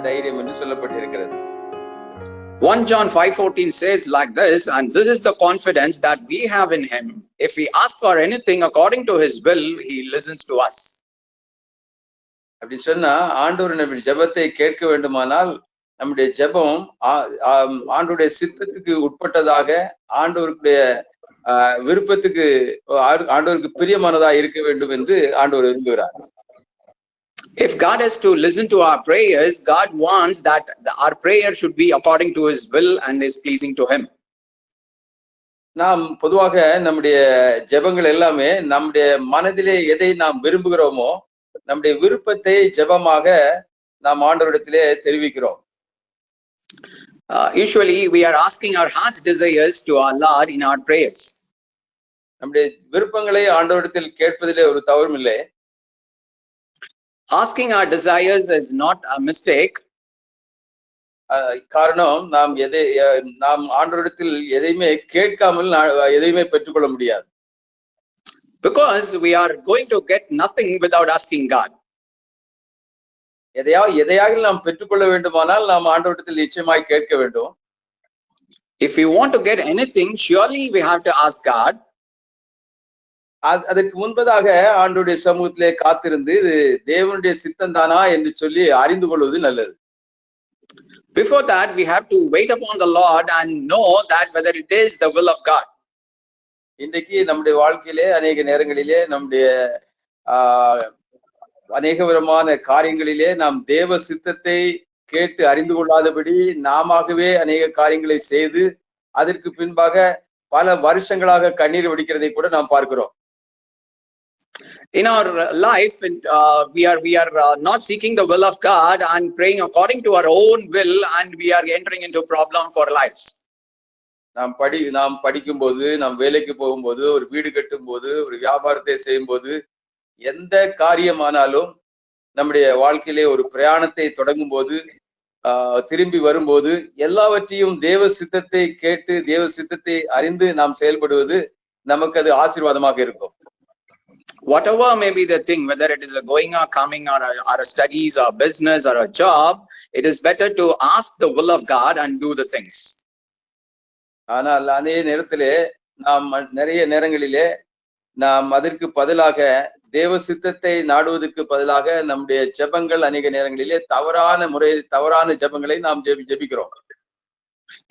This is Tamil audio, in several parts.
தைரியம் என்று சொல்லப்பட்டிருக்கிறது. 1 John 5:14 says like this, and this is the confidence that we have in him. If we ask for anything according to his will, he listens to us. அப்படி சொன்னா ஆண்டவர் நம்ம ஜெபத்தை கேட்க வேண்டுமானால் நம்முடைய ஜெபம் ஆண்டவருடைய சித்தத்துக்கு உட்பட்டதாக, ஆண்டவருடைய விருப்பத்துக்கு, ஆண்டவருக்கு பிரியமானதா இருக்க வேண்டும் என்று ஆண்டவர் விரும்புகிறார். If God is to listen to our prayers, God wants that our prayer should be according to his will and is pleasing to him. நாம் பொதுவாக நம்முடைய ஜெபங்கள் எல்லாமே நம்முடைய மனதிலே எதை நாம் விரும்புகிறோமோ நம்முடைய விருப்பத்தை ஜெபமாக நாம் ஆண்டவரிடத்திலே தெரிவிக்கிறோம். Usually we are asking our heart's desires to our Lord in our prayers. நம்முடைய விருப்பங்களை ஆண்டவரிடத்தில் கேட்பதிலே ஒரு தவறும் இல்லை. Asking our desires is not a mistake. காரணம் நாம் ஆண்டவரிடத்தில் எதையுமே கேட்காமல் எதையுமே பெற்றுக்கொள்ள முடியாது. Because we are going to get nothing without asking God. எதையாக நாம் பெற்றுக்கொள்ள வேண்டுமானால் நாம் ஆண்டவரிடத்தில் நிச்சயமாய் கேட்க வேண்டும். If we want to get anything, surely we have to ask God. அதற்கு முன்பதாக ஆண்டவருடைய சமூகத்திலே காத்திருந்து இது தேவனுடைய சித்தம் தானா என்று சொல்லி அறிந்து கொள்வது நல்லது. Before that, we have to wait upon the Lord and know that whether it is the will of God. இன்றைக்கு நம்முடைய வாழ்க்கையிலே அநேக நேரங்களிலே நம்முடைய அநேக விதமான காரியங்களிலே நாம் தேவ சித்தத்தை கேட்டு அறிந்து கொள்ளாதபடி நாமவே அநேக காரியங்களை செய்து அதற்கு பின்பாக பல வருஷங்களாக கண்ணீர் வடிக்கிறதை கூட நாம் பார்க்கிறோம். In our life, we are not seeking the will of God and praying according to our own will, and we are entering into problem for lives. நாம் படிக்கும் போது, நாம் வேலைக்கு போகும்போது, ஒரு வீடு கட்டும் போது, ஒரு வியாபாரத்தை செய்யும் போது, எந்த காரியமானாலும் நம்முடைய வாழ்க்கையிலே ஒரு பிரயாணத்தை தொடங்கும் போது, திரும்பி வரும்போது எல்லாவற்றையும் தேவ சித்தத்தை கேட்டு தேவ சித்தத்தை அறிந்து நாம் செயல்படுவது நமக்கு அது ஆசீர்வாதமாக இருக்கும். Whatever may be the thing, whether it is a going or coming or a studies or business or a job, it is better to ask the will of God and do the things. ஆனால் அதே நேரத்திலே நாம் நிறைய நேரங்களிலே நாம் அதற்கு பதிலாக தேவ சித்தத்தை நாடுவதற்கு பதிலாக நம்முடைய ஜெபங்கள் அநேக நேரங்களிலே தவறான ஜெபங்களை நாம் ஜெபிக்கிறோம்.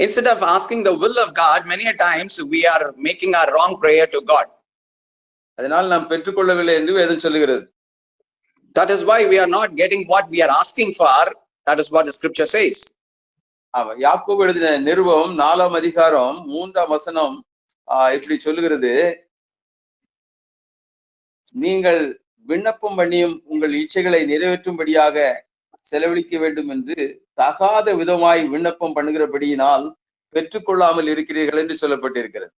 Instead of asking the will of God, many times we are making our wrong prayer to God. அதனால் நாம் பெற்றுக்கொள்ளவில்லை என்று வேதம் சொல்லுகிறது. That is why we are not getting what we are asking for. That is what the scripture says. யாக்கோபு எழுதின நிருபம் 4ஆம் அதிகாரம் 3ஆம் வசனம் இப்படி சொல்லுகிறது, நீங்கள் விண்ணப்பம் பண்ணியும் உங்கள் இச்சைகளை நிறைவேற்றும்படியாக செலவழிக்க வேண்டும் என்று தகாத விதமாய் விண்ணப்பம் பண்ணுகிறபடியினால் பெற்றுக்கொள்ளாமல் இருக்கிறீர்கள் என்று சொல்லப்பட்டிருக்கிறது.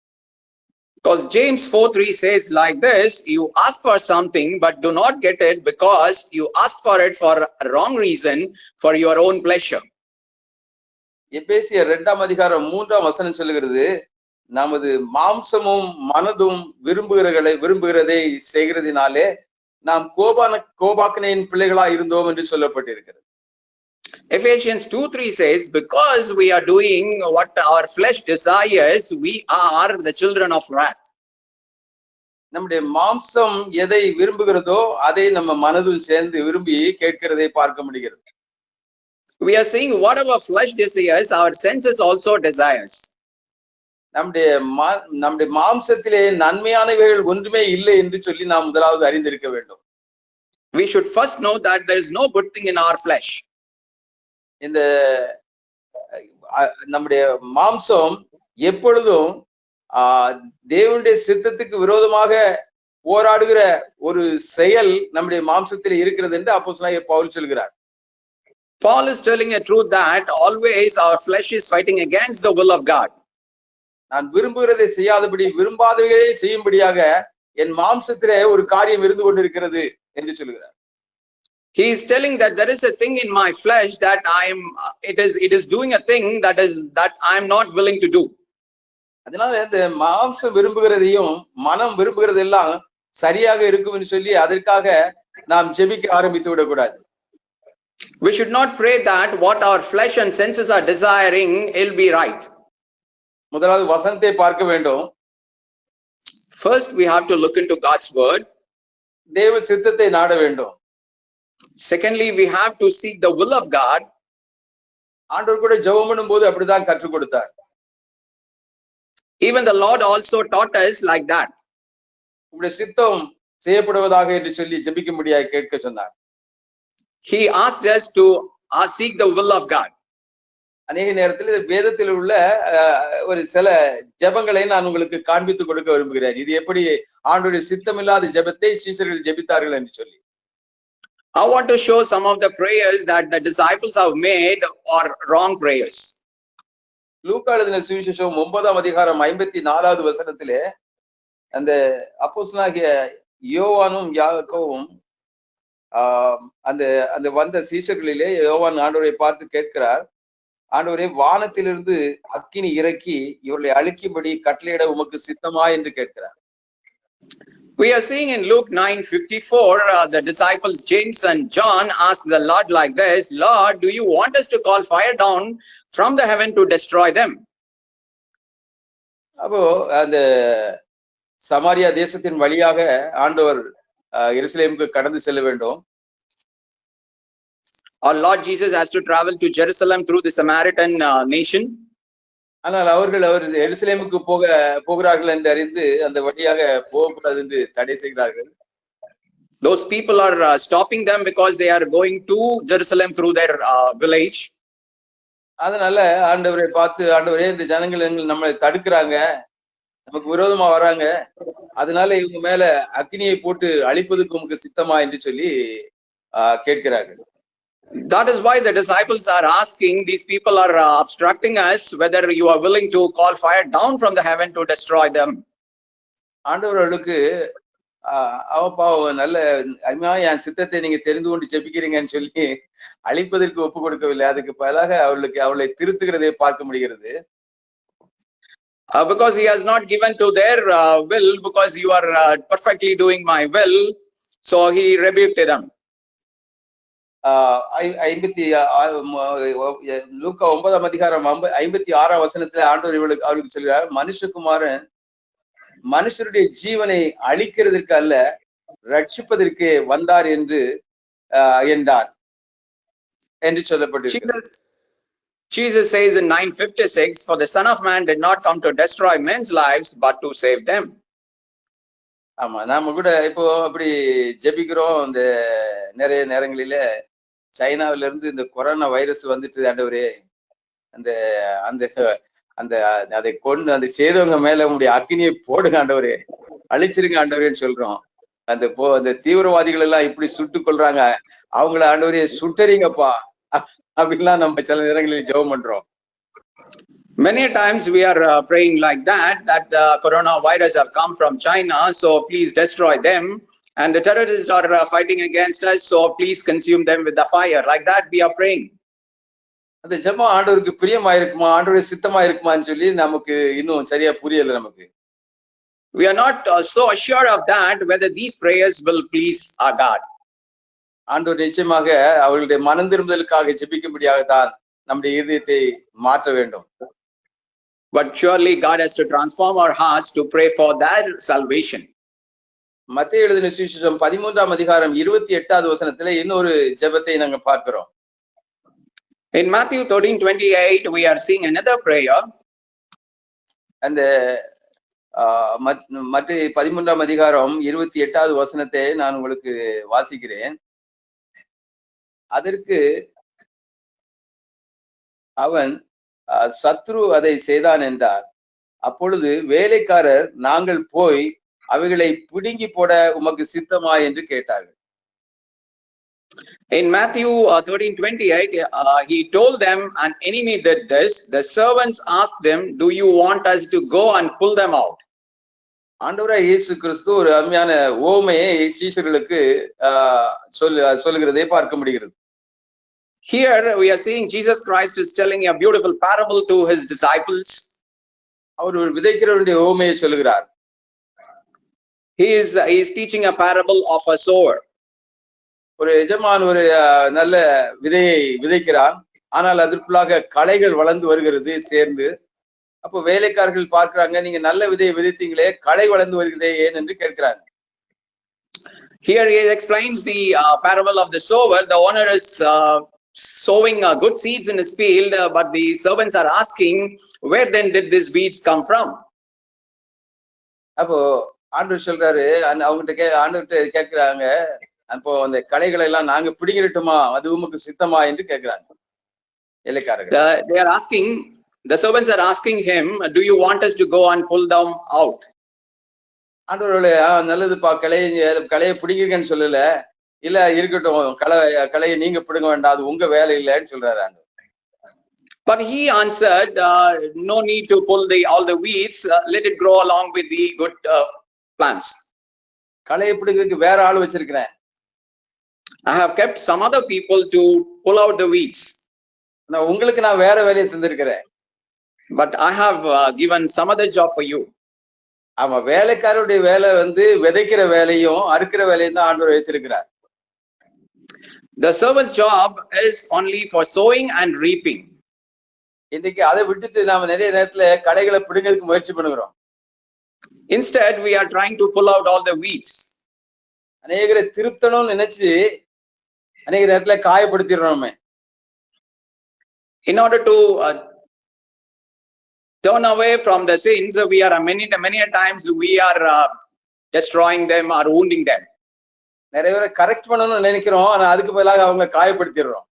Because James 4:3 says like this, you ask for something but do not get it because you ask for it for a wrong reason, for your own pleasure. எபேசியர் 2ஆம் அதிகாரம் 3ஆம் வசனம் சொல்லுகிறது, நமது மாம்சமும் மனதும் விரும்புகிறதை செய்கிறதினாலே நாம் கோபாக்கனையின் பிள்ளைகளா இருந்தோம் என்று சொல்லப்பட்டிருக்கிறது. Ephesians 2:3 says, because we are doing what our flesh desires, we are the children of wrath. நம்முடைய மாம்சம் எதை விரும்புகிறதோ அதை நம்ம மனதில் சேர்ந்து விரும்பி கேட்கிறதை பார்க்க முடிகிறது. We are seeing whatever flesh desires, our senses also desires. நம்முடைய மாம்சத்திலே நன்மையானவைகள் ஒன்றுமே இல்லை என்று சொல்லி நாம் முதலாவது அறிந்திருக்க வேண்டும். We should first know that there is no good thing in our flesh. இந்த நம்முடைய மாம்சம் எப்பொழுதும் தேவனுடைய சித்தத்துக்கு விரோதமாக போராடுகிற ஒரு செயல் நம்முடைய மாம்சத்தில் இருக்கிறது என்று அப்போஸ்தலனாகிய பவுல் சொல்கிறார். Paul is telling a truth that always our flesh is fighting against the will of God. நான் விரும்புகிறதை செய்யாதபடி விரும்பாதவைகளை செய்யும்படியாக என் மாம்சத்திலே ஒரு காரியம் இருந்து கொண்டிருக்கிறது என்று சொல்கிறார். He is telling that there is a thing in my flesh that it is doing a thing that I am not willing to do. அதனால இந்த மாம்சம் விரும்புகிறதையும் மனம் விரும்புகிறதெல்லாம் சரியாக இருக்கும்னு சொல்லி அதற்காக நாம் ஜெபிக்க ஆரம்பித்து விடக்கூடாது. We should not pray that what our flesh and senses are desiring will be right. முதலாவது வசனத்தை பார்க்க வேண்டும். First, we have to look into God's word. தேவ சித்தத்தை நாட வேண்டும். Secondly, we have to seek the will of God. ஆண்டவர் கூட ஜெபம் பண்ணும்போது அப்படிதான் கற்றுக் கொடுத்தார். Even the Lord also taught us like that. உம்முடைய சித்தம் செய்யப்படுவதாக என்று சொல்லி ஜெபிக்கும்படியாக கேட்க சொன்னார். He asked us to seek the will of God. அநேக நேரத்தில் வேதத்தில் உள்ள ஒரு சில ஜெபங்களை நான் உங்களுக்கு காண்பித்து கொடுக்க விரும்புகிறேன். இது எப்படி ஆண்டவருடைய சித்தமில்லாத ஜெபத்தை சீஷர்கள் ஜெபித்தார்கள் என்று சொல்லி. I want to show some of the prayers that the disciples have made or wrong prayers. லூக்கா எழுதின சுவிசேஷம் 9ஆம் அதிகாரம் 54வது வசனத்திலே அந்த அப்போஸ்தலனாகிய யோவானும் யாக்கோவும் அந்த அந்த வந்த சீஷர்களிலே யோவான் ஆண்டவரை பார்த்து கேட்கிறார், ஆண்டவரே வானத்திலிருந்து அக்கினி இறக்கி இவர்களை அழிக்கும்படி கட்டளையிட உமக்கு சித்தமா என்று கேட்கிறார். We are seeing in Luke 9:54, the disciples James and John asked the Lord like this, Lord, do you want us to call fire down from the heaven to destroy them? அப்போ அந்த சமாரியா தேசத்தின் வழியாக ஆண்டவர் எருசலேமுக்கு கடந்து செல்ல வேண்டும். Our Lord Jesus has to travel to Jerusalem through the Samaritan nation. ஆனால் அவர் எருசலேமுக்கு போகிறார்கள் என்று அறிந்து அந்த வழியாக போகக்கூடாது என்று தடை செய்கிறார்கள். Those people are stopping them because they are going to Jerusalem through their village. அதனால ஆண்டவரை பார்த்து, ஆண்டவரே இந்த ஜனங்கள் நம்மளை தடுக்கிறாங்க, நமக்கு விரோதமா வராங்க, அதனால இவங்க மேல அக்கினியை போட்டு அழிப்பதுக்கு உமக்கு சித்தமா என்று சொல்லி கேட்கிறார்கள். That is why the disciples are asking, these people are obstructing us, whether you are willing to call fire down from the heaven to destroy them. ஆண்டவர்களுக்கு நல்ல அருமையா என் சித்தத்தை நீங்க தெரிந்து கொண்டு ஜெபிக்கிறீங்கன்னு சொல்லி அழிப்பதற்கு ஒப்பு கொடுக்கவில்லை. அதுக்கு பதிலாக அவளை திருத்துகிறதை பார்க்க முடிகிறது. Because he has not given to their will, because you are perfectly doing my will, so he rebuked them. லூக்கா 9ஆம் அதிகாரம் 56ஆம் வசனத்துல ஆண்டவர் அவர்களுக்கு சொல்கிறார், மனுஷகுமாரன் மனுஷருடைய ஜீவனை அழிக்கிறதற்கு அல்ல ரட்சிப்பதற்கு வந்தார் என்று என்றார் என்று சொல்லப்பட்டிருக்கிறது. Jesus says in 9:56, for the Son of Man did not come to destroy men's lives but to save them. ஆமா, நாம கூட இப்போ அப்படி ஜெபிக்கிறோம். இந்த நிறைய நேரங்களில சைனாவில இருந்து இந்த கொரோனா வைரஸ் வந்துட்டு, ஆண்டவரே அந்த அந்த அந்த அதை கொண்டு அந்த செய்தவங்க மேல உங்களுடைய அக்கினியை போடுங்க ஆண்டவரே, அழிச்சிருங்க ஆண்டவரேன்னு சொல்றோம். அந்த தீவிரவாதிகள் எல்லாம் இப்படி சுட்டு கொள்றாங்க, அவங்கள ஆண்டவரே சுட்டறீங்கப்பா அப்படின்லாம் நம்ம சில நேரங்களில் ஜெபம் பண்றோம். Many times we are praying like that the coronavirus have come from China, so please destroy them, and the terrorists are fighting against us, so please consume them with the fire. Like that we are praying. அந்த ஜெபம் ஆண்டவருக்கு பிரியமா இருக்குமா, ஆண்டவருடைய சித்தமா இருக்குமான்னு சொல்லி நமக்கு இன்னும் சரியா புரியல. நமக்கு we are not so assured of that whether these prayers will please our God. ஆண்டவர் நிச்சயமாக அவர்களுடைய மனம் திரும்புதலுக்காக ஜெபிக்கும்படியாகத்தான் நம்முடைய இதயத்தை மாற்ற வேண்டும். But surely God has to transform our hearts to pray for their salvation. மத்தேயு எழுதின சுவிசேஷம் 13ஆம் அதிகாரம் 28வது வசனத்திலே இன்னொரு ஜெபத்தை நாங்க பார்க்கிறோம். In Matthew 13:28 we are seeing another prayer. அந்த மத்தேயு 13ஆம் அதிகாரம் 28வது வசனத்தை நான் உங்களுக்கு வாசிக்கிறேன். அதற்கு அவன், சத்ரு அதை செய்தான் என்றார். அப்பொழுது வேலைக்காரர், நாங்கள் போய் அவைகளை பிடுங்கி போட உமக்கு சித்தமா என்று கேட்டார்கள். In Matthew 13:28, he told them, an enemy did this. The servants asked them, do you want us to go and pull them out? ஆண்டவராய் இயேசு கிறிஸ்து ஒரு அருமையான ஓமையை சீஷர்களுக்கு சொல்லுகிறதை பார்க்க முடிகிறது. Here we are seeing Jesus Christ is telling a beautiful parable to his disciples. அவர் ஒரு விதைக்கிறவருடைய ஓமையை சொல்லுகிறார். He is teaching a parable of a sower. ஒரு எஜமான் ஒரு நல்ல விதையை விதைக்கிறான். ஆனால் அதற்குள்ளாக களைகள் வளர்ந்து வருகிறது சேர்ந்து. அப்போ வேலைக்காரர்கள் பார்க்கிறாங்க, நீங்க நல்ல விதையை விதைத்தீங்களே, களை வளர்ந்து வருகிறதே ஏன் என்று கேட்கிறாங்க. Here he explains the parable of the sower. The owner is sowing good seeds in his field, but the servants are asking, where then did these weeds come from? அப்போ ஆண்டவர் சொல்றாரு, அவங்ககிட்ட ஆண்டவர்கிட்ட கேட்கிறாங்க, அப்போ அந்த களைகளை எல்லாம் நாங்க பிடிங்கிடட்டுமா, அது உமக்கு சித்தமா என்று கேட்கிறாங்க வேலைக்காரர்கள். They are asking, the servants are asking him, do you want us to go and pull them out? ஆண்டவர்களே, நல்லதுப்பா, களையை பிடிங்கன்னு சொல்லல, இல்ல இருக்கட்டும், களையை நீங்க பிடுங்க வேண்டாம், அது உங்க வேலை இல்லைன்னு சொல்றாரு ஆண்டவர். But he answered, no need to pull all the weeds, let it grow along with the good plants. களையை பிடுங்கிறதுக்கு வேற ஆள் வச்சிருக்கிறேன். I have kept some other people to pull out the weeds. உங்களுக்கு நான் வேற வேலையை தந்திருக்கிறேன். But I have given some other job for you. ஆமா, வேலைக்காரருடைய வேலை விதைக்கிற வேலையும் அறுக்கிற வேலையும் தான் ஆண்டவர் வைத்திருக்கிறார். The servant's job is only for sowing and reaping. இன்னைக்கு அதை விட்டுட்டு நாம நிறைய நேரத்துல களைகளை பிடுங்கிறதுக்கு முயற்சி பண்ணுகிறோம். Instead, we are trying to pull out all the weeds. அநேகரை திருத்தணும்னு நினைச்சு அநேக நேரத்துல காயப்படுத்திடுறோம். In order to turn away from the sins, we are many times we are destroying them or wounding them. நிறைய பேரை கரெக்ட் பண்ணணும்னு நினைக்கிறோம், ஆனா அதுக்கு பதிலாக அவங்க காயப்படுத்திடுறோம்.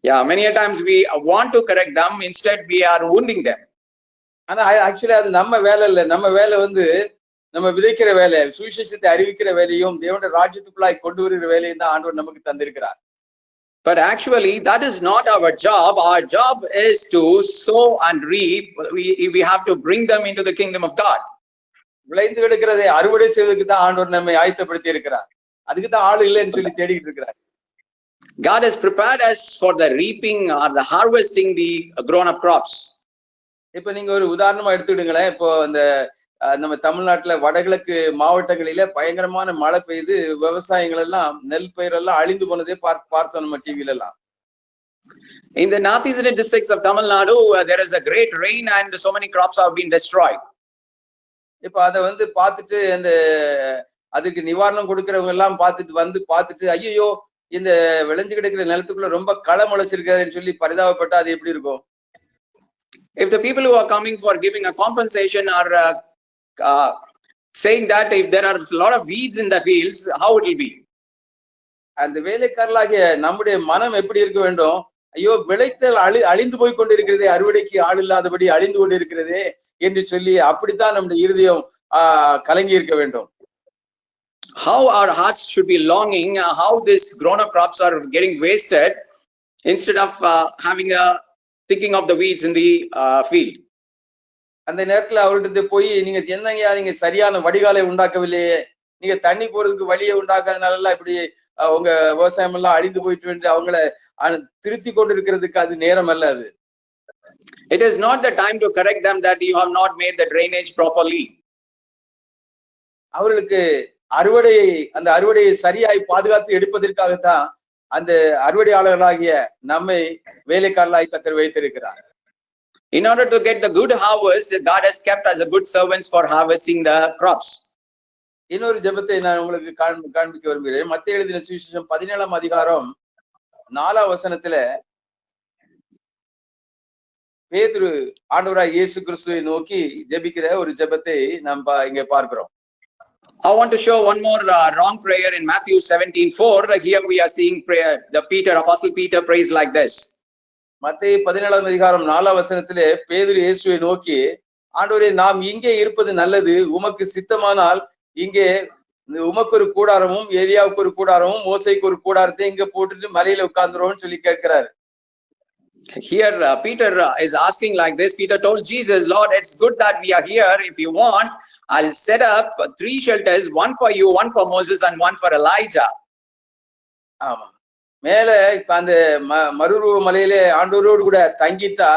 Yeah, many times we want to correct them, instead we are wounding them. ஆனா ஆக்சுவலி அது நம்ம வேலை இல்ல. நம்ம வேலை நம்ம விதைக்கிற வேலை, சுவிசேஷத்தை அறிவிக்கிற வேலையும் தேவனுடைய ராஜ்யத்துக்குள்ளாய் கொண்டு வருகிற வேலையும் தான் ஆண்டவர் நமக்கு தந்திருக்கிறார். But actually, that is not our job. Our job is to sow and reap. We have to bring them into the kingdom of God. விளைந்து கிடக்கிறதை அறுவடை செய்வதற்கு தான் ஆண்டவர் நம்மை ஆயத்தப்படுத்தி இருக்கிறார். அதுக்கு தான் ஆள் இல்லைன்னு சொல்லி தேடிட்டு இருக்கிறார். God has prepared us for the reaping or the harvesting the grown up crops. இப்ப நீங்க ஒரு உதாரணமா எடுத்துக்கிடுங்களேன். இப்போ நம்ம தமிழ்நாட்டுல வடகிழக்கு மாவட்டங்களில பயங்கரமான மழை பெய்து விவசாயங்கள் எல்லாம் நெல் பயிர் எல்லாம் அழிந்து போனதே பார்த்தோம் நம்ம டிவில எல்லாம். In the northeastern districts of Tamil Nadu, there is a great rain and so many crops have been destroyed. இப்ப அதை பார்த்துட்டு அதுக்கு நிவாரணம் கொடுக்கிறவங்க எல்லாம் பார்த்துட்டு ஐயோ, இந்த விளைஞ்சு கிடக்கிற நிலத்துக்குள்ள ரொம்ப களை முளைச்சிருக்காருன்னு சொல்லி பரிதாபப்பட்டா அது எப்படி இருக்கும்? If the people who are coming for giving a compensation are saying that if there are a lot of weeds in the fields, how it will be? அந்த வேலைக்காரர்களாகிய நம்முடைய மனம் எப்படி இருக்க வேண்டும்? ஐயோ, விளைச்சல் அழிந்து போய் கொண்டிருக்கிறதே, அறுவடைக்கு ஆள் இல்லாதபடி அழிந்து கொண்டிருக்கிறதே என்று சொல்லி அப்படித்தான் நம்முடைய இருதயம் கலங்கி இருக்க வேண்டும். How our hearts should be longing, how these grown up crops are getting wasted instead of having thinking of the weeds in the field. அந்த நேரத்துல அவர்கிட்ட போய், நீங்க என்னங்கயா, நீங்க சரியான வடிகாலை உண்டாக்கவில்லையே, நீங்க தண்ணி போறதுக்கு வழியை உண்டாக்காதனால இப்படி உங்க விவசாயம் எல்லாம் அழிந்து போயிட்டு என்று அவங்கள திருத்தி கொண்டு இருக்கிறதுக்கு அது நேரம் அல்ல. அது It is not the time to correct them that you have not made the drainage properly. அவர்களுக்கு அந்த அறுவடையை சரியாய் பாதுகாத்து எடுப்பதற்காகத்தான் அந்த அறுவடையாளர்களாகிய நம்மை வேலைக்காரர்களாய் கர்த்தர் வைத்திருக்கிறார். In order to get the good harvest, God has kept as a good servants for harvesting the crops. இன்னொரு ஜெபத்தை நான் உங்களுக்கு காண்பிக்க விரும்புகிறேன். மத்தேயு எழுதின சுவிசேஷம் 17ஆம் அதிகாரம் 4ஆம் வசனத்துல பேதுரு ஆண்டவராய் இயேசு கிறிஸ்துவை நோக்கி ஜெபிக்கிற ஒரு ஜெபத்தை நாம் இங்கே பார்க்கிறோம். I want to show one more wrong prayer in Matthew 17:4. Here we are seeing prayer. Apostle Peter prays like this. மத்தேயு 17ஆம் அதிகாரம் 4ஆம் வசனத்திலே பேதுரு இயேசுவை நோக்கி, ஆண்டவரே, நாம் இங்கே இருப்பது நல்லது, உமக்கு சித்தமானால் இங்கே உமக்கு ஒரு கூடாரமும் ஏலியாவுக்கு ஒரு கூடாரமும் மோசேக்கு ஒரு கூடாரத்தை இங்க போட்டுட்டு மலையில உட்கார்ந்துருவோம்னு சொல்லி கேட்கிறாரு. Here Peter is asking like this. Peter told Jesus, Lord, it's good that we are here. If you want, I'll set up 3 shelters, one for you, one for Moses, and one for Elijah. ஆமா, மேல இப்ப அந்த மருருவ மலையிலே ஆண்டவரோடு கூட தங்கிட்டா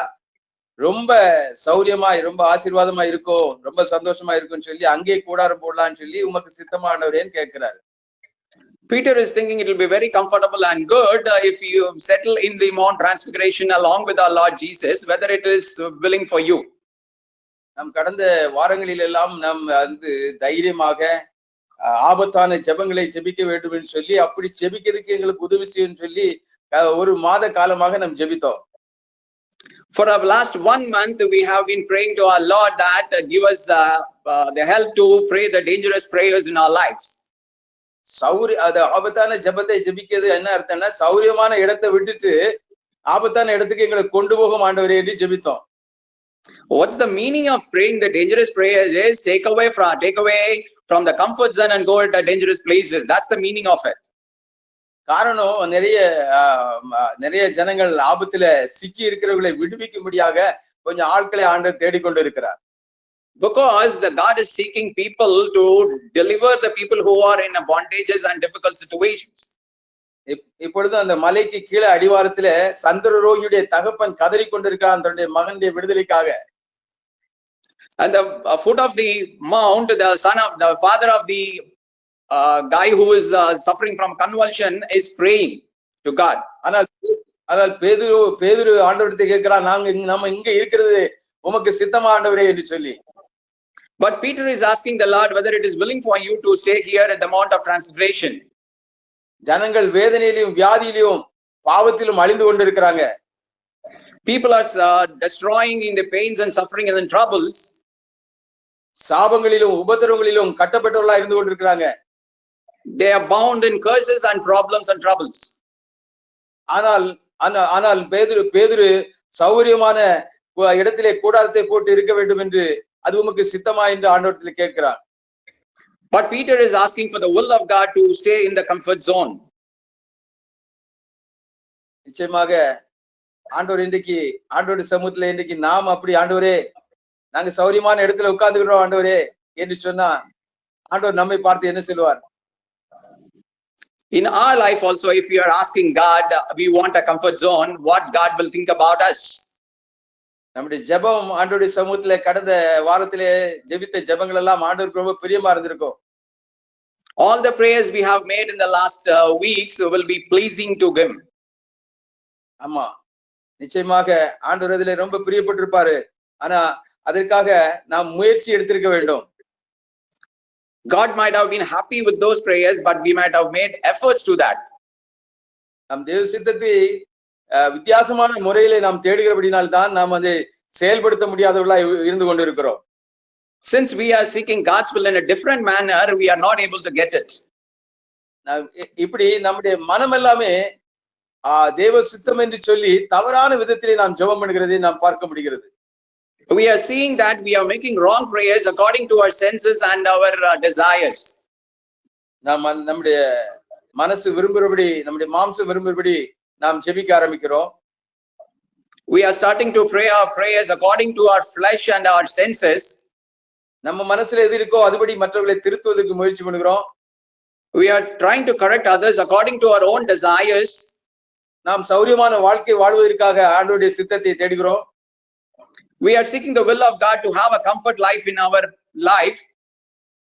ரொம்ப சௌரியமாய் ரொம்ப ஆசீர்வாதமா இருக்கும், ரொம்ப சந்தோஷமா இருக்கும்னு சொல்லி அங்கே கூடாரம் போடலாம்னு சொல்லி உமக்கு சித்தமானவரேன்னு கேட்கிறாரு. Peter is thinking it will be very comfortable and good if you settle in the Mount Transfiguration along with our Lord Jesus, whether it is willing for you. நம் கடந்த வாரங்களில் எல்லாம் நாம் வந்து தைரியமாக ஆபத்தான ஜெபங்களை ஜெபிக்க வேண்டும் என்று சொல்லி அப்படி ஜெபிக்கிறதுக்கு எங்களுக்கு உதவி செய்யும் சொல்லி ஒரு மாத காலமாக நாம் ஜெபித்தோம். For our last 1 month, we have been praying to our Lord that give us the help to pray the dangerous prayers in our lives. அது ஆபத்தான ஜெபத்தை ஜெபிக்கிறது என்ன அர்த்தம்னா சௌரியமான இடத்தை விட்டுட்டு ஆபத்தான இடத்துக்கு எங்களை கொண்டு போகும் ஆண்டவரே என்று ஜெபித்தோம். What's the meaning of praying the dangerous prayers is take away from the comfort zone and go to dangerous places. That's the meaning of it. காரணம் நிறைய ஜனங்கள் ஆபத்துல சிக்கி இருக்கிறவர்களை விடுவிக்கும்படியாக கொஞ்சம் ஆட்களை ஆண்டவர் தேடிக்கொண்டு இருக்கிறார். Because the God is seeking people to deliver the people who are in bondages and difficult situations. இப்பொழுது அந்த மலைக்கு கீழே அடிவாரத்திலே சந்திரரோகியுடைய தகப்பன் கதறி கொண்டிருக்கிறான் தன்னுடைய மகனுடைய விடுதலைக்காக. And the foot of the mount, the father of the guy who is suffering from convulsion is praying to God. ஆனால் பேதுரு ஆண்டவரிடத்தை கேட்கிறான், நம்ம இங்க இருக்கிறது உமக்கு சித்தமா ஆண்டவரே என்று சொல்லி. But Peter is asking the Lord whether it is willing for you to stay here at the Mount of Transfiguration. ஜனங்கள் வேதனையிலும் வியாதியிலும் பாவத்திலும் அழிந்து கொண்டிருக்கிறாங்க. People are destroying in the pains and suffering and troubles. சாபங்களிலும் உபத்திரவங்களிலும் கட்டப்பட்டவர்களா இருந்து கொண்டிருக்கிறாங்க. They are bound in curses and problems and troubles. ஆனால் பேதுரு சௌரியமான இடத்திலே கூடாரத்தை போட்டு இருக்க வேண்டும் என்று அது உமக்கு சித்தமா என்று ஆண்டவரிடத்தில் கேட்கிறார். But Peter is asking for the will of God to stay in the comfort zone. நிச்சயமாக ஆண்டவர் சமூகத்துல இன்றைக்கு நாம் அப்படி ஆண்டவரே நாங்க சௌரியமான இடத்துல உட்கார்ந்துக்கிறோம் ஆண்டவரே என்று சொன்னா ஆண்டவர் நம்மை பார்த்து என்ன சொல்லுவார்? In our life also, if we are asking God, we want a comfort zone, what God will think about us? நம்முடைய ஜெபம் ஆண்டவருடைய சமூகத்துல கடந்த வாரத்திலே ஜெபித்த ஜெபங்கள் எல்லாம் ஆண்டவருக்கு ரொம்ப பிரியமா இருந்திருக்கும். All the prayers we have made in the last weeks will be pleasing to him. ஆமா, நிச்சயமாக ஆண்டவர் அதிலே ரொம்ப பிரியப்பட்டிருப்பாரு. ஆனா அதற்காக நாம் முயற்சி எடுத்திருக்க வேண்டும். God might have been happy with those prayers, but we might have made efforts to that. நம் தேவ சித்தத்தை வித்தியாசமான முறையிலே நாம் தேடுகிறபடினால் தான் நாம் அதை செயல்படுத்த முடியாதவர்களா இருந்து கொண்டிருக்கிறோம். Since we are seeking God's will in a different manner, we are not able to get it. இப்படி நம்முடைய மனம் எல்லாமே தேவ சித்தம் என்று சொல்லி தவறான விதத்திலே நாம் ஜெபம் பண்ணுகிறதை நாம் பார்க்க முடிகிறது. We are seeing that we are making wrong prayers according to our senses and our desires. நம்முடைய மனசு விரும்புகிறபடி நம்முடைய மாம்சம் விரும்புகிறபடி நாம் ஜெபிக்க ஆரம்பிக்கிறோம். We are starting to pray our prayers according to our flesh and our senses. நம்ம மனசுல எது இருக்கோ அதுபடி மற்றவர்களை திருத்துவதற்கு முயற்சி பண்ணுகிறோம். We are trying to correct others according to our own desires. நாம் சௌரியமான வாழ்க்கை வாழ்வதற்காக ஆண்டவருடைய சித்தத்தை தேடுகிறோம். We are seeking the will of God to have a comfort life in our life.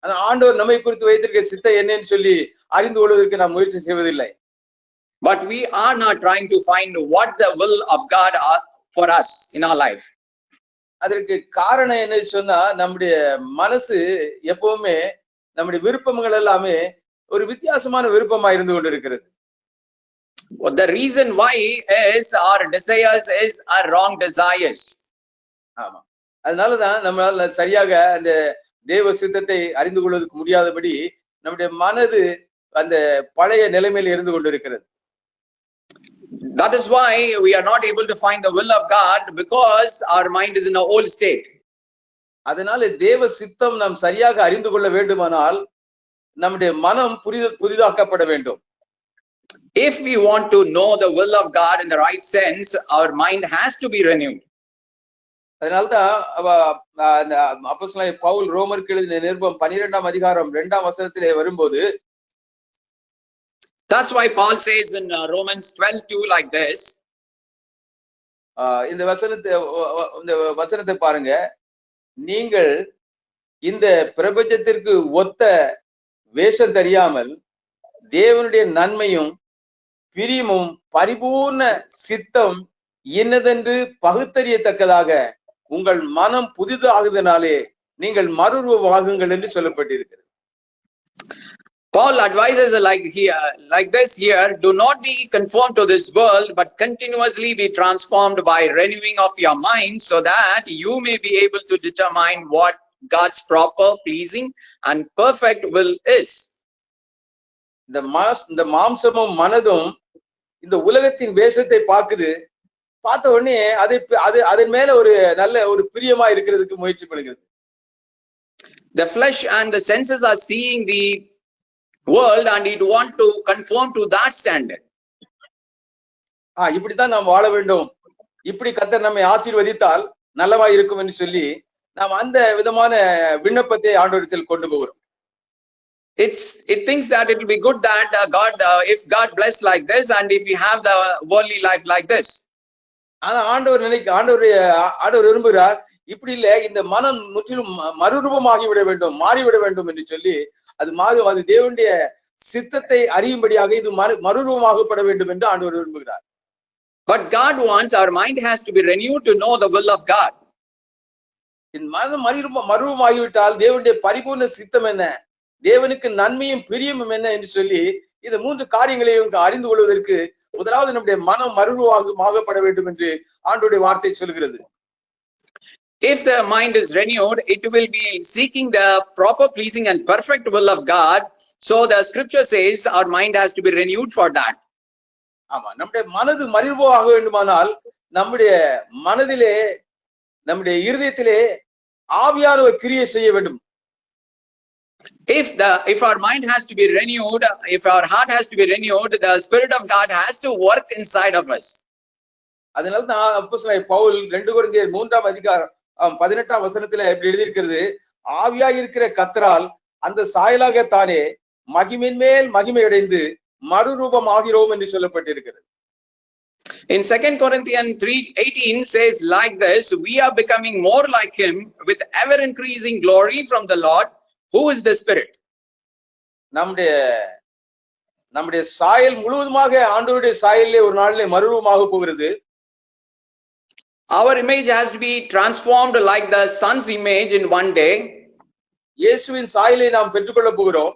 ஆனா ஆண்டவர் நம்மை குறித்து வைத்திருக்கிற சித்தம் என்னன்னு சொல்லி அறிந்து கொள்வதற்கு நாம் முயற்சி செய்வதில்லை. But we are not trying to find what the will of God are for us in our life. அதற்கு காரணம் என்ன சொன்னா நம்முடைய மனசு எப்பவுமே நம்முடைய விருப்பங்கள் எல்லாமே ஒரு வித்தியாசமான விருப்பமா இருந்து கொண்டிருக்கிறது. The reason why is our desires is our wrong desires. ஆமா, அதனாலதான் நம்மளால சரியாக அந்த தேவ சித்தத்தை அறிந்து கொள்வதற்கு முடியாதபடி நம்முடைய மனது அந்த பழைய நிலைமையில் இருந்து கொண்டிருக்கிறது. That is why we are not able to find the will of God, because our mind is in an old state. அதனால தேவ சித்தம் நாம் சரியாக அறிந்து கொள்ள வேண்டுமானால் நம்முடைய மனம் புதிதாக்கப்பட வேண்டும். If we want to know the will of God in the right sense, our mind has to be renewed. அதனால்தான் அப்போஸ்தலனாகிய பவுல் ரோமருக்கு எழுதின நிருபம் 12ஆம் அதிகாரம் 2ஆம் வசனத்திலே வரும்போது, that's why Paul says in Romans 12:2 like this. இந்த வசனத்தை பாருங்க. நீங்கள் இந்த பிரபஞ்சத்திற்கு ஒத்த வேஷம் தெரியாமல் தேவனுடைய நன்மையும் பிரியமும் பரிபூர்ண சித்தம் இன்னதென்று பகுத்தறியத்தக்கதாக உங்கள் மனம் புதிதாகுதனாலே நீங்கள் மறுரூபமாகுங்கள் என்று சொல்லப்பட்டிருக்கிறது. Paul advises like this here, do not be conformed to this world, but continuously be transformed by renewing of your mind, so that you may be able to determine what God's proper, pleasing, and perfect will is. இந்த மாம்சமும் மனதும் இந்த உலகத்தின் வேஷத்தை பார்க்குது. பார்த்த உடனே அதன் மேல ஒரு நல்ல ஒரு பிரியமா இருக்கிறதுக்கு முயற்சி பண்ணுகிறது. The flesh and the senses are seeing the world and it want to conform to that standard. இப்படித்தான் நாம் வாழ வேண்டும், இப்படி கர்த்தர் நம்மை ஆசீர்வதித்தால் நல்லவா இருக்கும் என்று சொல்லி நாம் அந்த விதமான விண்ணப்பத்தை ஆண்டவரிடத்தில் கொண்டு போகிறோம். It thinks that it will be good that if God bless like this and if we have the worldly life like this. ஆனா ஆண்டவர் விரும்புகிறார் இப்படி இல்ல, இந்த மனம் முற்றிலும் மறுரூபமாகி விட வேண்டும், மாறிவிட வேண்டும் என்று சொல்லி அது தேவனுடைய சித்தத்தை அறியும்படியாக இது மறுரூபமாகப்பட வேண்டும் என்று ஆண்டவர் விரும்புகிறார். But God wants our mind has to be renewed to know the will of God. இந்த மனம் மறுரூபமாகிவிட்டால் தேவனுடைய பரிபூர்ண சித்தம் என்ன, தேவனுக்கு நன்மையும் பிரியமும் என்ன என்று சொல்லி இந்த 3 காரியங்களையும் அறிந்து கொள்வதற்கு முதலாவது நம்முடைய மனம் மறுரூபமாகப்பட வேண்டும் என்று ஆண்டவருடைய வார்த்தை சொல்கிறது. If the mind is renewed, it will be seeking the proper, pleasing, and perfect will of God. So the scripture says our mind has to be renewed for that. ஆமா, நம்முடைய மனது மறுரூபமாக வேண்டுமானால் நம்முடைய மனதிலே நம்முடைய இருதயத்திலே ஆவியானவர் கிரியை செய்ய வேண்டும். If our mind has to be renewed, if our heart has to be renewed, the Spirit of God has to work inside of us. அதனால தான் அப்போஸ்தலனாகிய பவுல் 2 கொரிந்தியர் 3ஆம் அதிகாரம் 18ஆம் வசனத்துல இப்படி எழுதியிருக்கிறது, ஆவியாய் இருக்கிற கர்த்தரால் அந்த சாயலாக தானே மகிமையின் மேல் மகிமை அடைந்து மறுரூபமாகிறோம் என்று சொல்லப்பட்டிருக்கிறது. In 2 Corinthians 3:18 says like this, we are becoming more like him with ever increasing glory from the Lord, who is the Spirit. நம்முடைய சாயல் முழுவதுமாக ஆண்டவருடைய சாயலிலே ஒரு நாளிலே மறுரூபமாக போகிறது. Our image has to be transformed like the Son's image in one day. இயேசுவின் சாயலை நாம் பெற்றுக்கொள்ள போகிறோம்.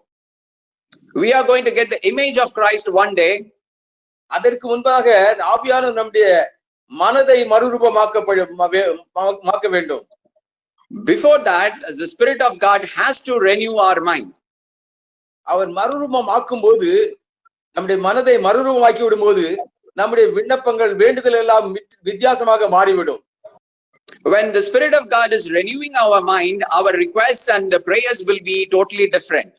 We are going to get the image of Christ one day. அதற்கு முன்பாக ஆவியானவர் நம்முடைய மனதை மறுரூபமாக்க வேண்டும். Before that, the Spirit of God has to renew our mind. அவர் மறுரூபமாக்கும் போது, நம்முடைய மனதை மறுரூபமாக்கி விடும்போது நம்முடைய விண்ணப்பங்கள் வேண்டுதல் எல்லாம் வித்தியாசமாக மாறிவிடும். When the Spirit of God is renewing our mind, our requests and the prayers will be totally different.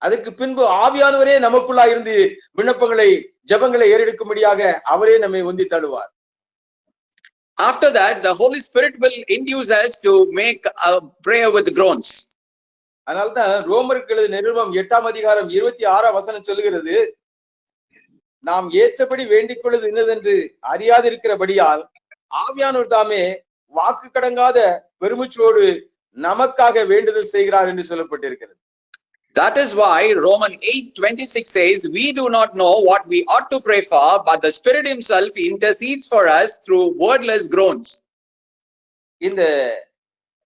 அதற்கு பின்பு ஆவியானவரே நமக்குள்ளா இருந்து விண்ணப்பங்களை ஜெபங்களை ஏறெடுக்கும்படியாக அவரே நம்மை உந்தி தள்ளுவார். After that, the Holy Spirit will induce us to make a prayer with groans. அதனால்தான் ரோமருக்கு எழுதின நிருபம் 8ஆம் அதிகாரம் 26ஆம் வசனம் சொல்லுகிறது, நாம் ஏற்றபடி வேண்டிக் கொள்வது என்னதென்று அறியாதிருக்கிறபடியால் ஆவியானவர் தாமே வாக்கு கடங்காத பெருமூச்சோடு நமக்காக வேண்டுதல் செய்கிறார் என்று சொல்லப்பட்டிருக்கிறது. That is why Romans 8:26 says, we do not know what we ought to pray for, but the Spirit himself intercedes for us through wordless groans. இந்த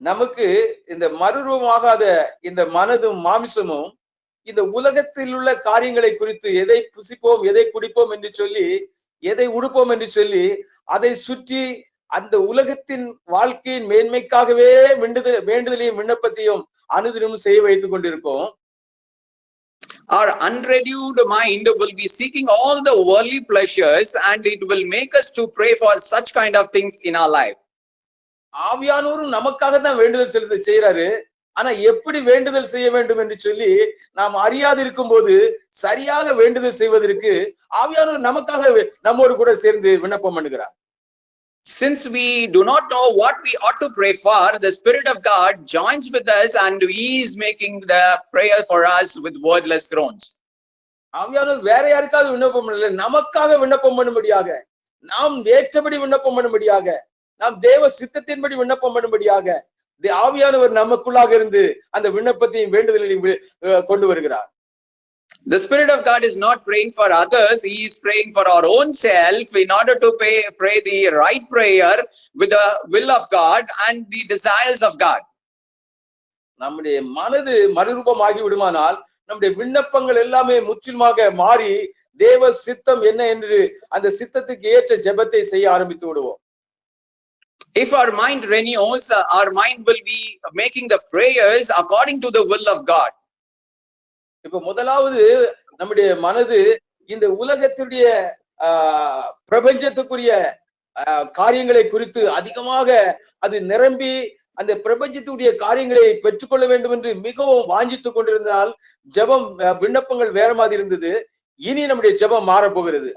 நமக்கு இந்த மறுரூபமாகாத இந்த மனதும் மாமிசமும் இந்த உலகத்தில் உள்ள காரியங்களை குறித்து எதை புசிப்போம், எதை குடிப்போம் என்று சொல்லி, எதை உடுப்போம் என்று சொல்லி அதை சுற்றி அந்த உலகத்தின் வாழ்க்கையின் மேன்மைக்காகவே வேண்டுதலையும் விண்ணப்பத்தையும் அனுதினமும் செய்ய வைத்துக் கொண்டிருக்கோம். Our unrenewed mind will be seeking all the worldly pleasures and it will make us to pray for such kind of things in our life. ஆவியானவரும் நமக்காக தான் வேண்டுதல் செய்யறாரு. ஆனா எப்படி வேண்டுதல் செய்ய வேண்டும் என்று சொல்லி நாம் அறியாது இருக்கும் போது சரியாக வேண்டுதல் செய்வதற்கு ஆவியானவர் நமக்காக நம்மோடு கூட சேர்ந்து விண்ணப்பம் பண்ணுகிறார். Since we do not know what we ought to pray for, the Spirit of God joins with us and he is making the prayer for us with wordless groans. ஆவியானவர் வேற யாருக்காவது விண்ணப்பம் பண்ணல, நமக்காக விண்ணப்பம் பண்ணும்படியாக, நாம் ஏற்றபடி விண்ணப்பம் பண்ணும்படியாக, நாம் தேவ சித்தத்தின்படி விண்ணப்பம் பண்ணும்படியாக ஆவியானவர் நமக்குள்ளாக இருந்து அந்த விண்ணப்பத்தையும் வேண்டுதலையும் கொண்டு வருகிறார். The Spirit of God is not praying for others. He is praying for our own self in order to pray the right prayer with the will of God and the desires of God. நம்முடைய மனது மறுரூபமாகி விடுமானால் நம்முடைய விண்ணப்பங்கள் எல்லாமே முற்றிலுமாக மாறி தேவ சித்தம் என்ன என்று அந்த சித்தத்துக்கு ஏற்ற ஜெபத்தை செய்ய ஆரம்பித்து விடுவோம். If our mind renews, our mind will be making the prayers according to the will of God. இப்ப முதலாவது நம்முடைய மனது இந்த உலகத்துடைய பிரபஞ்சத்துக்குரிய காரியங்களை குறித்து அதிகமாக அது நிரம்பி அந்த பிரபஞ்சத்துடைய காரியங்களை பெற்றுக்கொள்ள வேண்டும் என்று மிகவும் வாஞ்சித்துக் கொண்டிருந்தால் ஜெபம் விண்ணப்பங்கள் வேற மாதிரி இருந்தது. இனி நம்முடைய ஜெபம் மாறப்போகிறது.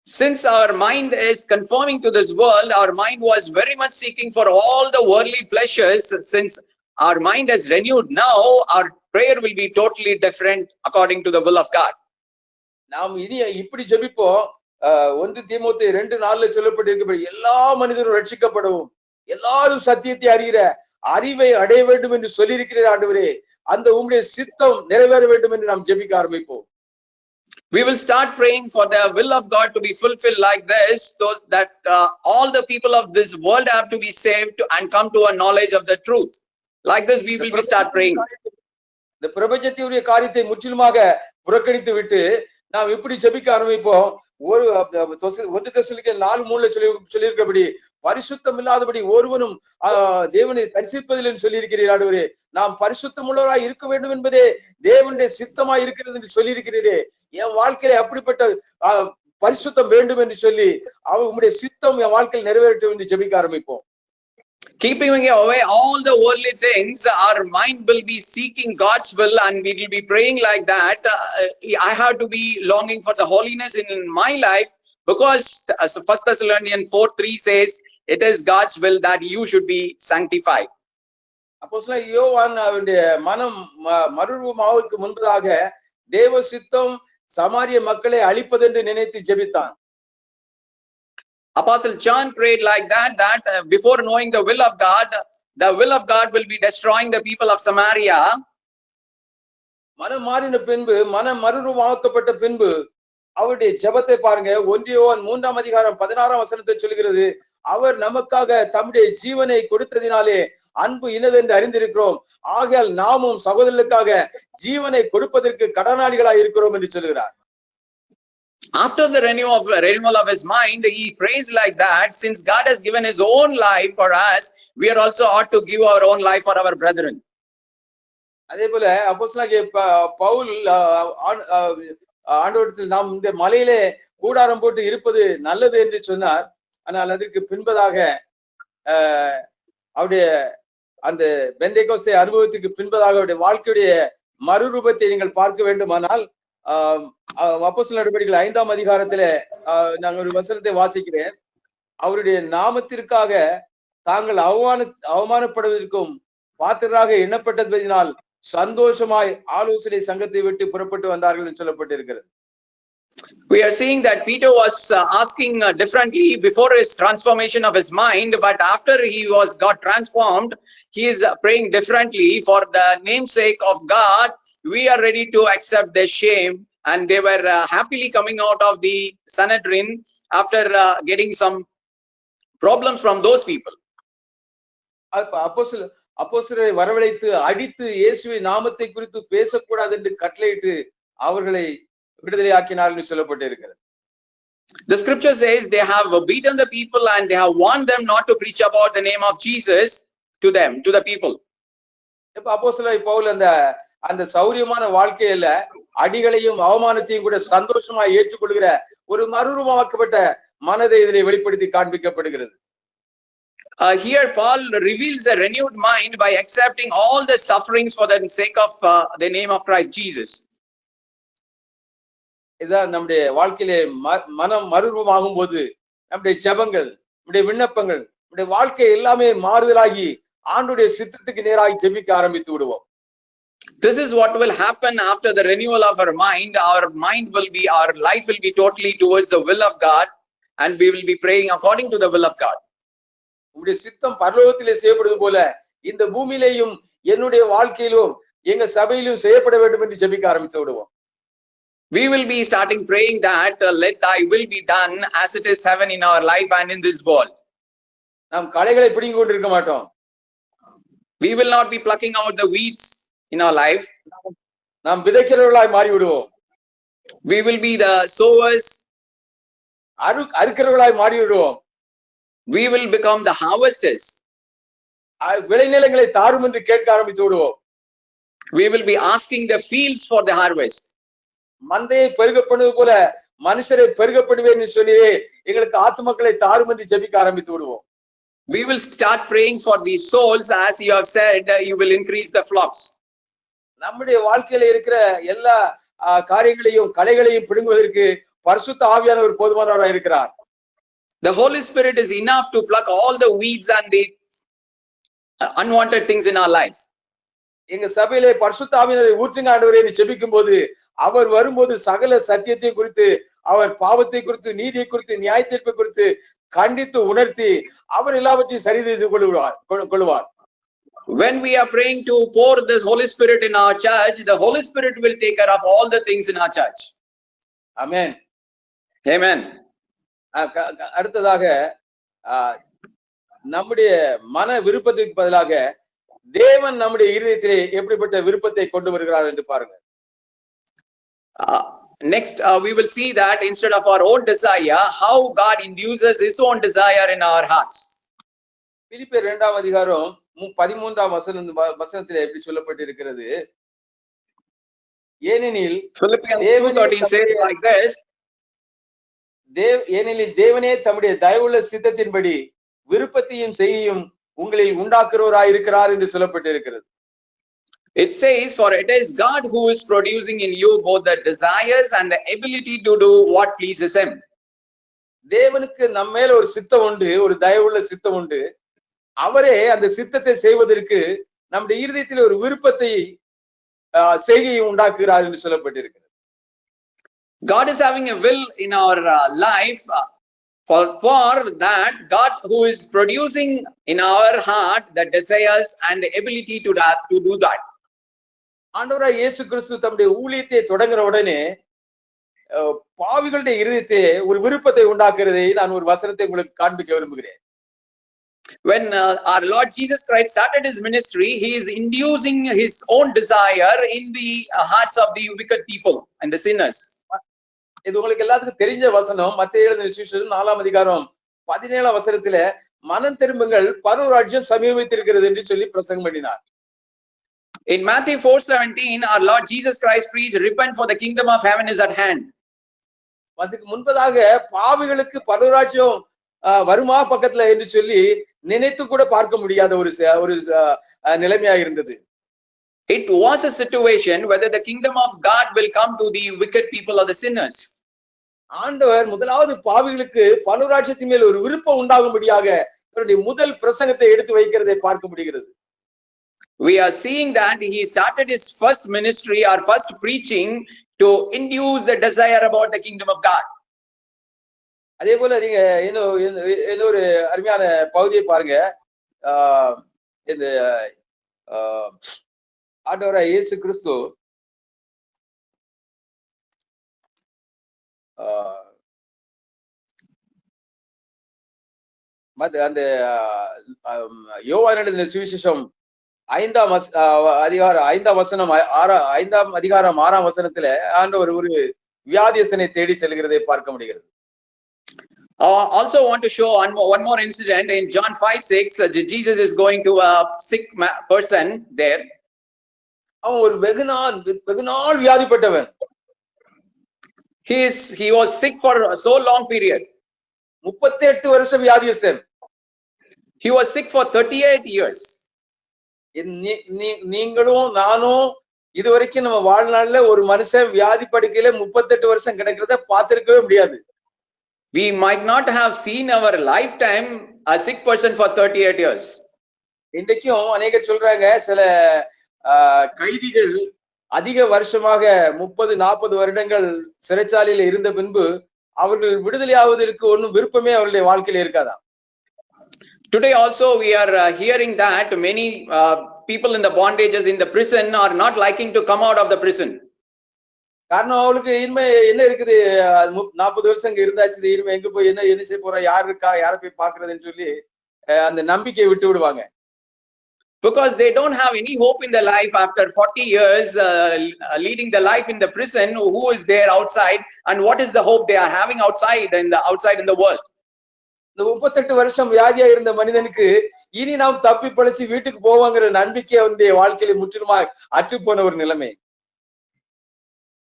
Since our mind is conforming to this world, our mind was very much seeking for all the worldly pleasures. Since our mind is renewed now, our prayer will be totally different according to the will of God. நாம் இனி இப்படி ஜெபிப்போம். 1 தீமோத்தேயு 2:4 சொல்லப்பட்டிருக்கிறபடி எல்லா மனிதரும் ரட்சிக்கப்படவும் எல்லாரும் சத்தியத்தை அறிகிற அறிவை அடைய வேண்டும் என்று சொல்லியிருக்கிற ஆண்டவரே, அந்த உம்முடைய சித்தம் நிறைவேற வேண்டும் என்று நாம் ஜெபிக்க ஆரம்பிப்போம். We will start praying for the will of God to be fulfilled like this, so that all the people of this world have to be saved and come to a knowledge of the truth. Like this, we will start praying. இந்த பிரபஞ்சத்தினுடைய காரியத்தை முற்றிலுமாக புறக்கணித்து விட்டு நாம் எப்படி ஜெபிக்க ஆரம்பிப்போம். 1 தெசலோனிக்கேயர் 4:3 சொல்லியிருக்கிறபடி பரிசுத்தம் இல்லாதபடி ஒருவனும் தேவனை தரிசிப்பதில் என்று சொல்லியிருக்கிறீர் ஆண்டவரே. நாம் பரிசுத்தம் உள்ளவராய் இருக்க வேண்டும் என்பதே தேவனுடைய சித்தமாய் இருக்கிறது என்று சொல்லியிருக்கிறீரே. என் வாழ்க்கையில அப்படிப்பட்ட பரிசுத்தம் வேண்டும் என்று சொல்லி உம்முடைய சித்தம் என் வாழ்க்கையில் நிறைவேறட்டும் என்று ஜெபிக்க ஆரம்பிப்போம். Keeping away all the worldly things, our mind will be seeking God's will, and we will be praying like that. I have to be longing for the holiness in my life, because as 1 Thessalonians 4:3 says, it is God's will that you should be sanctified. அப்போஸ்தலன் யோவான் அவருடைய மனம் மறுரூபமாவதற்கு முன்பதாக தேவ சித்தம் சமாரிய மக்களை அழிப்பதென்று நினைத்து ஜெபித்தான். Apostle John prayed like that before knowing the will of God will be destroying the people of Samaria. மனம் மாறின பின்பு, மனம் மறுரூபமாக்கப்பட்ட பின்பு அவருடைய ஜெபத்தை பாருங்க. 1 யோவான் 3:16 சொல்கிறது, அவர் நமக்காக தம்முடைய ஜீவனை கொடுத்ததினாலே அன்பு இன்னதென்று அறிந்திருக்கிறோம், ஆகையால் நாமும் சகோதரர்களுக்காக ஜீவனை கொடுப்பதற்கு கடனாளிகளாய் இருக்கிறோம் என்று சொல்கிறார். After the renewal of his mind, he prays like that, since God has given his own life for us, we are also ought to give our own life for our brethren. அதே போல அப்போஸ்தலனாகிய பவுல் ஆண்டவரிடத்தில் நாம் இந்த மலையிலே கூடாரம் போட்டு இருப்பது நல்லது என்று சொன்னார். ஆனால் அதற்கு பின்பதாக அவருடைய அந்த பெந்தேகோஸ்தே அனுபவத்துக்கு பின்பதாக அவருடைய வாழ்க்கையுடைய மறுரூபத்தை நீங்கள் பார்க்க வேண்டுமானால் அப்போஸ்தலர் நடபடிகள் 5ஆம் அதிகாரத்திலே நான் ஒரு வசனத்தை வாசிக்கிறேன். அவருடைய நாமத்திற்காக தாங்கள் அவமானப்படுவதற்கும் பாத்திரராக எண்ணப்பட்டதினால் சந்தோஷமாய் ஆலோசனை சங்கத்தை விட்டு புறப்பட்டு வந்தார்கள் என்று சொல்லப்பட்டிருக்கிறது. We are seeing that Peter was asking differently before his transformation of his mind, but after he got transformed, he is praying differently. For the namesake of God, we are ready to accept their shame, and they were happily coming out of the Sanhedrin after getting some problems from those people. அப்போஸ்தலரை வரவழைத்து அடித்து இயேசுவின் நாமத்தை குறித்து பேசக்கூடாது என்று கட்டளையிட்டு அவர்களை விடுதலையாக்கினார்கள் என்று சொல்லப்பட்டிருக்கிறது. The scripture says they have beaten the people and they have warned them not to preach about the name of Jesus to them, to the people. இப்ப அப்போஸ்தலர் பவுல் அந்த சௌரியமான வாழ்க்கையில அடிகளையும் அவமானத்தையும் கூட சந்தோஷமா ஏற்றுக்கொள்கிற ஒரு மறுரூபமாக்கப்பட்ட மனதை இதிலே வெளிப்படுத்தி காண்பிக்கப்படுகிறது. Here Paul reveals a renewed mind by accepting all the sufferings for the sake of the name of Christ Jesus. இதான் நம்முடைய வாழ்க்கையிலே மனம் மறுரூபமாகும் போது நம்முடைய ஜெபங்கள், நம்முடைய விண்ணப்பங்கள், நம்முடைய வாழ்க்கை எல்லாமே மாறுதலாகி ஆண்டவருடைய சித்தத்துக்கு நேராக ஜெபிக்க ஆரம்பித்து விடுவோம். This is what will happen after the renewal of our mind. Our life will be totally towards the will of God, and we will be praying according to the will of God. உம்முடைய சித்தம் பரலோகத்திலே செய்யப்படுவது போல இந்த பூமியிலேயும் என்னுடைய வாழ்க்கையிலும் எங்க சபையிலும் செய்யப்பட வேண்டும் என்று ஜெபிக்க ஆரம்பித்து விடுவோம். We will be starting praying that let thy will be done as it is heaven in our life and in this world. நாம் களைகளை பிடுங்கி கொண்டிருக்க மாட்டோம். We will not be plucking out the weeds in our life. நாம் விதைக்கிறவர்களாய் மாறி விடுவோம். We will be the sowers. அறுக்கிறவர்களாய் மாறி விடுவோம். We will become the harvesters. விளைநிலங்களை தாரும் என்று கேட்க ஆரம்பித்து விடுவோம். We will be asking the fields for the harvest. மந்தையை பெருக பண்ணுவது போல மனுஷரை பெருக பண்ணுவேன் என்று சொல்லி எங்களுக்கு ஆத்துமக்களை தாரும் என்று ஜெபிக்க ஆரம்பித்து விடுவோம். We will start praying for these souls as you have said you will increase the flocks. நம்முடைய வாழ்க்கையில இருக்கிற எல்லா காரியங்களையும் களைகளையும் பிடுங்குவதற்கு பரிசுத்த ஆவியானவர் போதுமானவராக இருக்கிறார். The Holy Spirit is enough to pluck all the weeds and the unwanted things in our life. எங்க சபையிலே பரிசுத்த ஆவியானவரை ஊற்றுங்க ஆண்டவரே என்று ஜெபிக்கும் போது அவர் வரும்போது சகல சத்தியத்தை குறித்து அவர் பாவத்தை குறித்து நீதியை குறித்து நியாய தீர்ப்பை குறித்து கண்டித்து உணர்த்தி அவர் எல்லாவற்றையும் சரி செய்து கொள்வார். When we are praying to pour this Holy Spirit in our church, the Holy Spirit will take care of all the things in our church. Amen. Amen. அடுத்ததாக நம்முடைய மன விருப்பத்துக்கு பதிலாக தேவன் நம்முடைய இருதயத்திலே எப்படிப்பட்ட விருப்பத்தை கொண்டு வருகிறார் என்று பாருங்க. Next we will see that instead of our own desire, how God induces his own desire in our hearts. பிலிப்பியர் 2ஆம் அதிகாரம் 13ஆம் வசனத்திலே எப்படி சொல்லப்பட்டிருக்கிறது? ஏனெனில் Philippians 2:13 says like this, ஏனெனில் தேவனே தம்முடைய தயவுள்ள சித்தத்தின்படி விருப்பத்தையும் செய்யும் உங்களில் உண்டாக்குறவராய் இருக்கிறார் என்று சொல்லப்பட்டிருக்கிறது. It says, for it is God who is producing in you both the desires and the ability to do what pleases him. தேவனுக்கு நம்ம மேல ஒரு சித்தம் உண்டு, ஒரு தயவுள்ள சித்தம் உண்டு. அவரே அந்த சித்தத்தை செய்வதற்கு நம்முடைய இருதயத்தில் ஒரு விருப்பத்தை செய்கையை உண்டாக்குகிறார் என்று சொல்லப்பட்டிருக்கிறது. God is having a will in our life. For that, God who is producing in our heart the desires and the ability to do that. ஆண்டவராய் இயேசு கிறிஸ்து தம்முடைய ஊழியத்தை தொடங்குற உடனே பாவிகளுடைய இருதயத்தை ஒரு விருப்பத்தை உண்டாக்குறதை நான் ஒரு வசனத்தை உங்களுக்கு காண்பிக்க விரும்புகிறேன். When our Lord Jesus Christ started his ministry, he is inducing his own desire in the hearts of the wicked people and the sinners. இது உங்களுக்கு எல்லாத்துக்கும் தெரிஞ்ச வசனம். மத்தேயு எழுதின சுவிசேஷம் 4ஆம் அதிகாரம் 17ஆம் வசனத்தில மனம் திரும்புங்கள் பரலோகராஜ்யம் சமீபித்திருக்கிறது என்று சொல்லி பிரசங்கம் பண்ணினார். In Matthew 4:17, our Lord Jesus Christ preached, repent for the kingdom of heaven is at hand. அதுக்கு முன்பதாக பாவிகளுக்கு பரலோகராஜ்யம் வருமா பக்கத்துல என்று சொல்லி நினைத்து கூட பார்க்க முடியாத ஒரு நிலைமையா இருந்தது. It was a situation whether the kingdom of God will come to the wicked people or the sinners. ஆண்டவர் முதலாவது பாவிகளுக்கு பரலோகராஜ்யத்தின் மேல் ஒரு விருப்பம் உண்டாகும்படியாக அவருடைய முதல் பிரசங்கத்தை எடுத்து வைக்கிறதை பார்க்க முடிகிறது. We are seeing that he started his first ministry or first preaching to induce the desire about the kingdom of God. அதே போல நீங்க இன்னொரு அருமையான பகுதியை பாருங்க. இந்த ஆண்டவராய் இயேசு கிறிஸ்து அந்த யோவான் எழுதின சுவிசேஷம் 5ஆம் வசனம் 5ஆம் அதிகாரம் 6ஆம் வசனத்துல ஆண்டவர் ஒரு வியாதியஸ்தனை தேடி செல்கிறதை பார்க்க முடிகிறது. Also want to show one more incident in John 5:6. Jesus is going to a sick person there. அவன் ஒரு வெகு நாள் வியாதிப்பட்டவன். He was sick for so long period. 38 வருஷம் வியாதியஸ்தன். He was sick for 38 years. நீங்களும் நானும் இதுவரைக்கும் நம்ம வாழ்நாள்ல ஒரு மனுஷன் வியாதி படுக்கையில 38 வருஷம் கிடக்கிறத பார்த்திருக்கவே முடியாது. We might not have seen our lifetime a sick person for 38 years. இன்றைக்கும் அநேகர் சொல்றாங்க சில கைதிகள் அதிக வருஷமாக 30-40 வருடங்கள் சிறைச்சாலையில இருந்த பின்பு அவர்கள் விடுதலை ஆவதற்கு ஒன்றும் விருப்பமே அவருடைய வாழ்க்கையில இருக்காதான். Today also we are hearing that many people in the bondages in the prison are not liking to come out of the prison. காரணம் அவளுக்கு இனிமே என்ன இருக்குது, 40 வருஷம் இங்க இருந்தாச்சு, இனிமே எங்க போய் என்ன செய்ய போறோம், யாரு இருக்கா, யாரை போய் பாக்குறதுன்னு சொல்லி அந்த நம்பிக்கையை விட்டு விடுவாங்க. Because they don't have any hope in their life after 40 years leading the life in the prison. Who is there outside, and what is the hope they are having outside in the world? இந்த 38 வருஷம் வியாதியா இருந்த மனிதனுக்கு இனி நாம் தப்பி பிழைச்சு வீட்டுக்கு போவாங்கிற நம்பிக்கை அவனுடைய வாழ்க்கையில முற்றிலுமா அற்று போன ஒரு நிலைமை.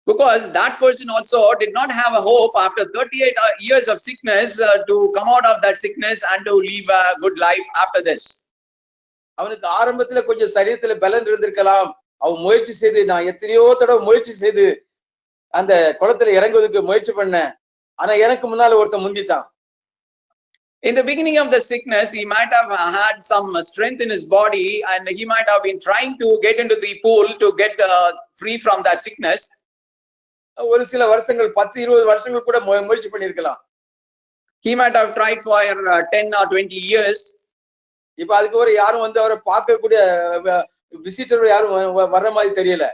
Because that person also did not have a hope after 38 years of sickness to come out of that sickness and to live a good life after this. அவனுக்கு ஆரம்பத்துல கொஞ்சம் சரீரத்துல பலன் இருந்திருக்கலாம். அவன் முயற்சி செய்து, நான் எத்தனையோ தடவை முயற்சி செய்து அந்த குளத்துல இறங்குவதற்கு முயற்சி பண்ணேன், ஆனா எனக்கு முன்னால ஒருத்தன் முந்திட்டான். In the beginning of the sickness, he might have had some strength in his body, and he might have been trying to get into the pool to get free from that sickness. ஒரு சில வருஷங்கள் 10-20 வருஷங்கள் கூட முயற்சி பண்ணிருக்கலாம். He might have tried for 10 or 20 years. இப்ப அதுக்கு ஒரு யாரும் வந்து அவரை பார்க்க கூடிய விசிட்டர் யாரும் வர்ற மாதிரி தெரியல.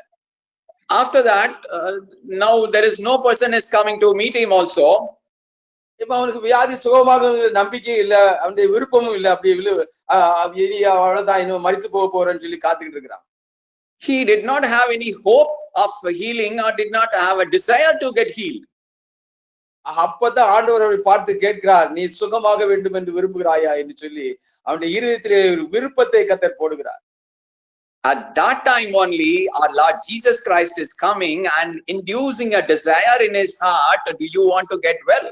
After that, now there is no person is coming to meet him also. இப்ப அவனுக்கு வியாதி சுகமாக நம்பிக்கை இல்ல, அவனுடைய விருப்பமும் இல்ல. அப்படி அவ்வளவுதான், இன்னும் மரித்து போக போறேன்னு சொல்லி காத்துக்கிட்டு இருக்கிறான். He did not have any hope of healing or did not have a desire to get healed. அப்பதான் ஆண்டவர் அவரை பார்த்து கேட்கிறார், நீ சுகமாக வேண்டும் என்று விரும்புகிறாயா என்று சொல்லி அவனுடைய இருதயத்திலே ஒரு விருப்பத்தை கர்த்தர் போடுகிறார். At that time only our Lord Jesus Christ is coming and inducing a desire in his heart. Do you want to get well?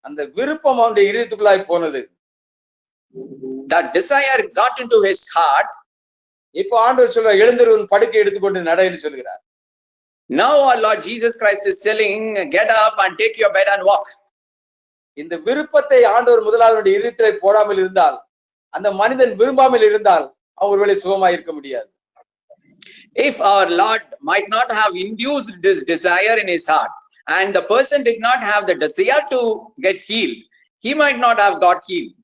அந்த விருப்பம் அவனுடைய இருதயத்துக்குள்ளாய் போனது. That desire got into his heart. இப்ப ஆண்டவர் சொல்ற, எழுந்திரு, உன் படுக்கை எடுத்துக்கொண்டு நடைன்னு சொல்கிறார். Now our Lord Jesus Christ is telling, get up and take your bed and walk. இந்த விருப்பத்தை ஆண்டவர் முதலாவது இதயத்திலே போடாமல் இருந்தால், அந்த மனிதன் விரும்பாமல் இருந்தால் அவன் ஒருவேளை சுகமாய் இருக்க முடியாது. If our Lord might not have induced this desire in his heart, and the person did not have the desire to get healed, he might not have got healed.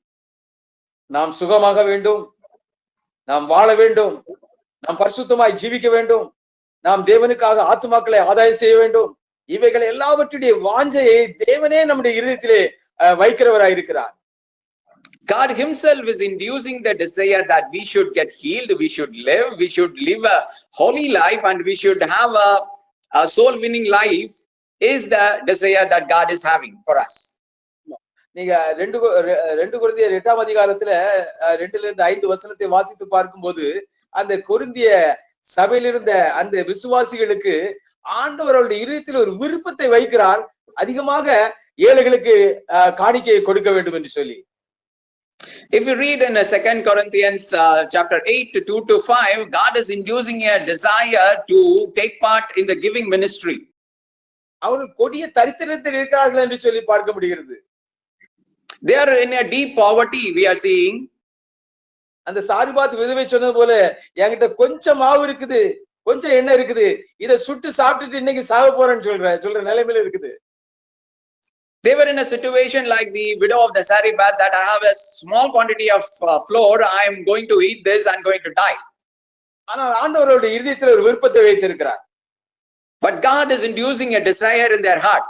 நாம் சுகமாக வேண்டும், நாம் வாழ வேண்டும், நாம் பரிசுத்தமாய் ஜீவிக்க வேண்டும், நாம் தேவனுக்காக ஆத்துமாக்களை ஆதாயம் செய்ய வேண்டும். இவைகள் எல்லாவற்றுடைய வாஞ்சையை தேவனே நம்முடைய இருதயத்திலே வைக்கிறவராய் இருக்கிறார். God himself is inducing the desire that we should get healed, we should live a holy life, and we should have a soul winning life is the desire that God is having for us. நீங்க 2 கொரிந்தியர் 8ஆம் அதிகாரத்துல 2-5 வசனத்தை வாசித்து பார்க்கும்போது, அந்த கொரிந்திய சபையில் இருந்த அந்த விசுவாசிகளுக்கு ஆண்டவர் அவருடைய இதயத்தில் ஒரு விருப்பத்தை வைக்கிறார், அதிகமாக ஏழைகளுக்கு காணிக்கையை கொடுக்க வேண்டும் என்று சொல்லி. If you read in 2 Corinthians chapter 8 2-5, God is inducing a desire to take part in the giving ministry. அவர்கள் கொடிய தரித்திரத்தில் இருக்கிறார்கள் என்று சொல்லி பார்க்க முடிகிறது. They are in a deep poverty, we are seeing. அந்த சாரிபாத் விதவை சொன்னது போல, என்கிட்ட கொஞ்சம் மாவு இருக்குது, கொஞ்சம் எண்ணெய் இருக்குது, இதை சுட்டு சாப்பிட்டுட்டு இன்னைக்கு சாக போறேன்னு சொல்ற நிலைமையில இருக்குது. They were in a situation like the widow of the Sariphat, that I have a small quantity of flour, I am going to eat this and going to die. ஆனால் ஆண்டவருடைய இதயத்தில் ஒரு விருப்பத்தை வைத்திருக்கிறார். But God is inducing a desire in their heart.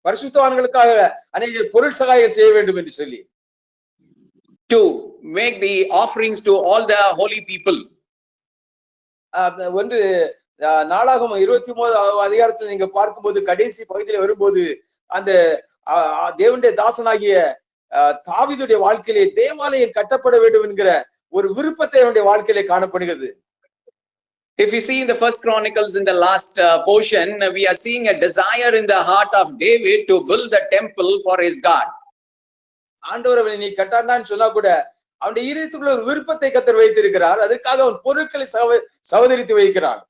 பரிசுத்தவான்களுக்காக அநேக பொருள் சகாயம் செய்ய வேண்டும் என்று சொல்லி, to make the offerings to all the holy people. ஒன்று நாளாகமம் 23 அதிகாரத்தில் நீங்க பார்க்கும்போது, கடைசி பகுதியில் வரும்போது, அந்த தேவனுடைய தாசனாகிய தாவீதுடைய வாழ்க்கையிலே தேவாலயம் கட்டப்பட வேண்டும் என்கிற ஒரு விருப்பத்தை அவனுடைய வாழ்க்கையிலே காணப்படுகிறது. If you see in the First Chronicles in the last portion, we are seeing a desire in the heart of David to build the temple for his God. ஆண்டவர் அவனை நீ கட்டாண்டான்னு சொன்னா கூட அவனுடைய இதயத்துக்குள்ள ஒரு விருப்பத்தை கர்த்தர் வைத்திருக்கிறார். அதற்காக அவன் பொருட்களை சவதரித்து வைக்கிறான்.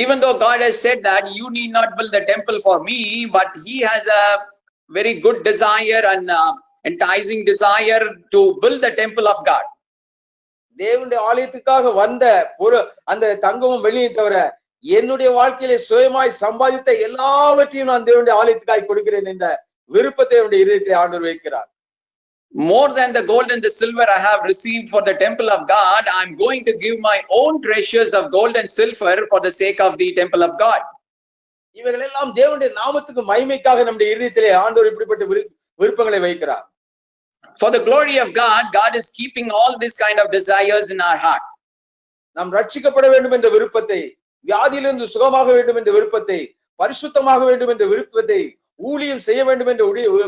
Even though God has said that you need not build the temple for me, but he has a very good desire and enticing desire to build the temple of God. தேவனுடைய ஆலயத்துக்காக வந்த அந்த தங்கமும் வெள்ளியை தவிர என்னுடைய வாழ்க்கையிலே சுயமாய் சம்பாதித்த எல்லாவற்றையும் நான் தேவனுடைய ஆலயத்துக்காக கொடுக்கிறேன் என்ற விருப்பத்தை அவனுடைய இதயத்தை ஆண்டவர் வைக்கிறார். More than the gold and the silver I have received for the temple of God, I'm going to give my own treasures of gold and silver for the sake of the temple of God. இவைகள் எல்லாம் தேவனுடைய நாமத்துக்கு மகிமைக்காக நம்முடைய இருதயத்திலே ஆண்டவர் இப்படிப்பட்ட விருப்பங்களை வைக்கிறார். For the glory of God, God is keeping all these kind of desires in our heart. நாம் ரட்சிக்கப்பட வேண்டும் என்ற விருப்பத்தை, வியாதியிலிருந்து சுகமாக வேண்டும் என்ற விருப்பத்தை, பரிசுத்தமாக வேண்டும் என்ற விருப்பத்தை, ஊழியம் செய்ய வேண்டும் என்ற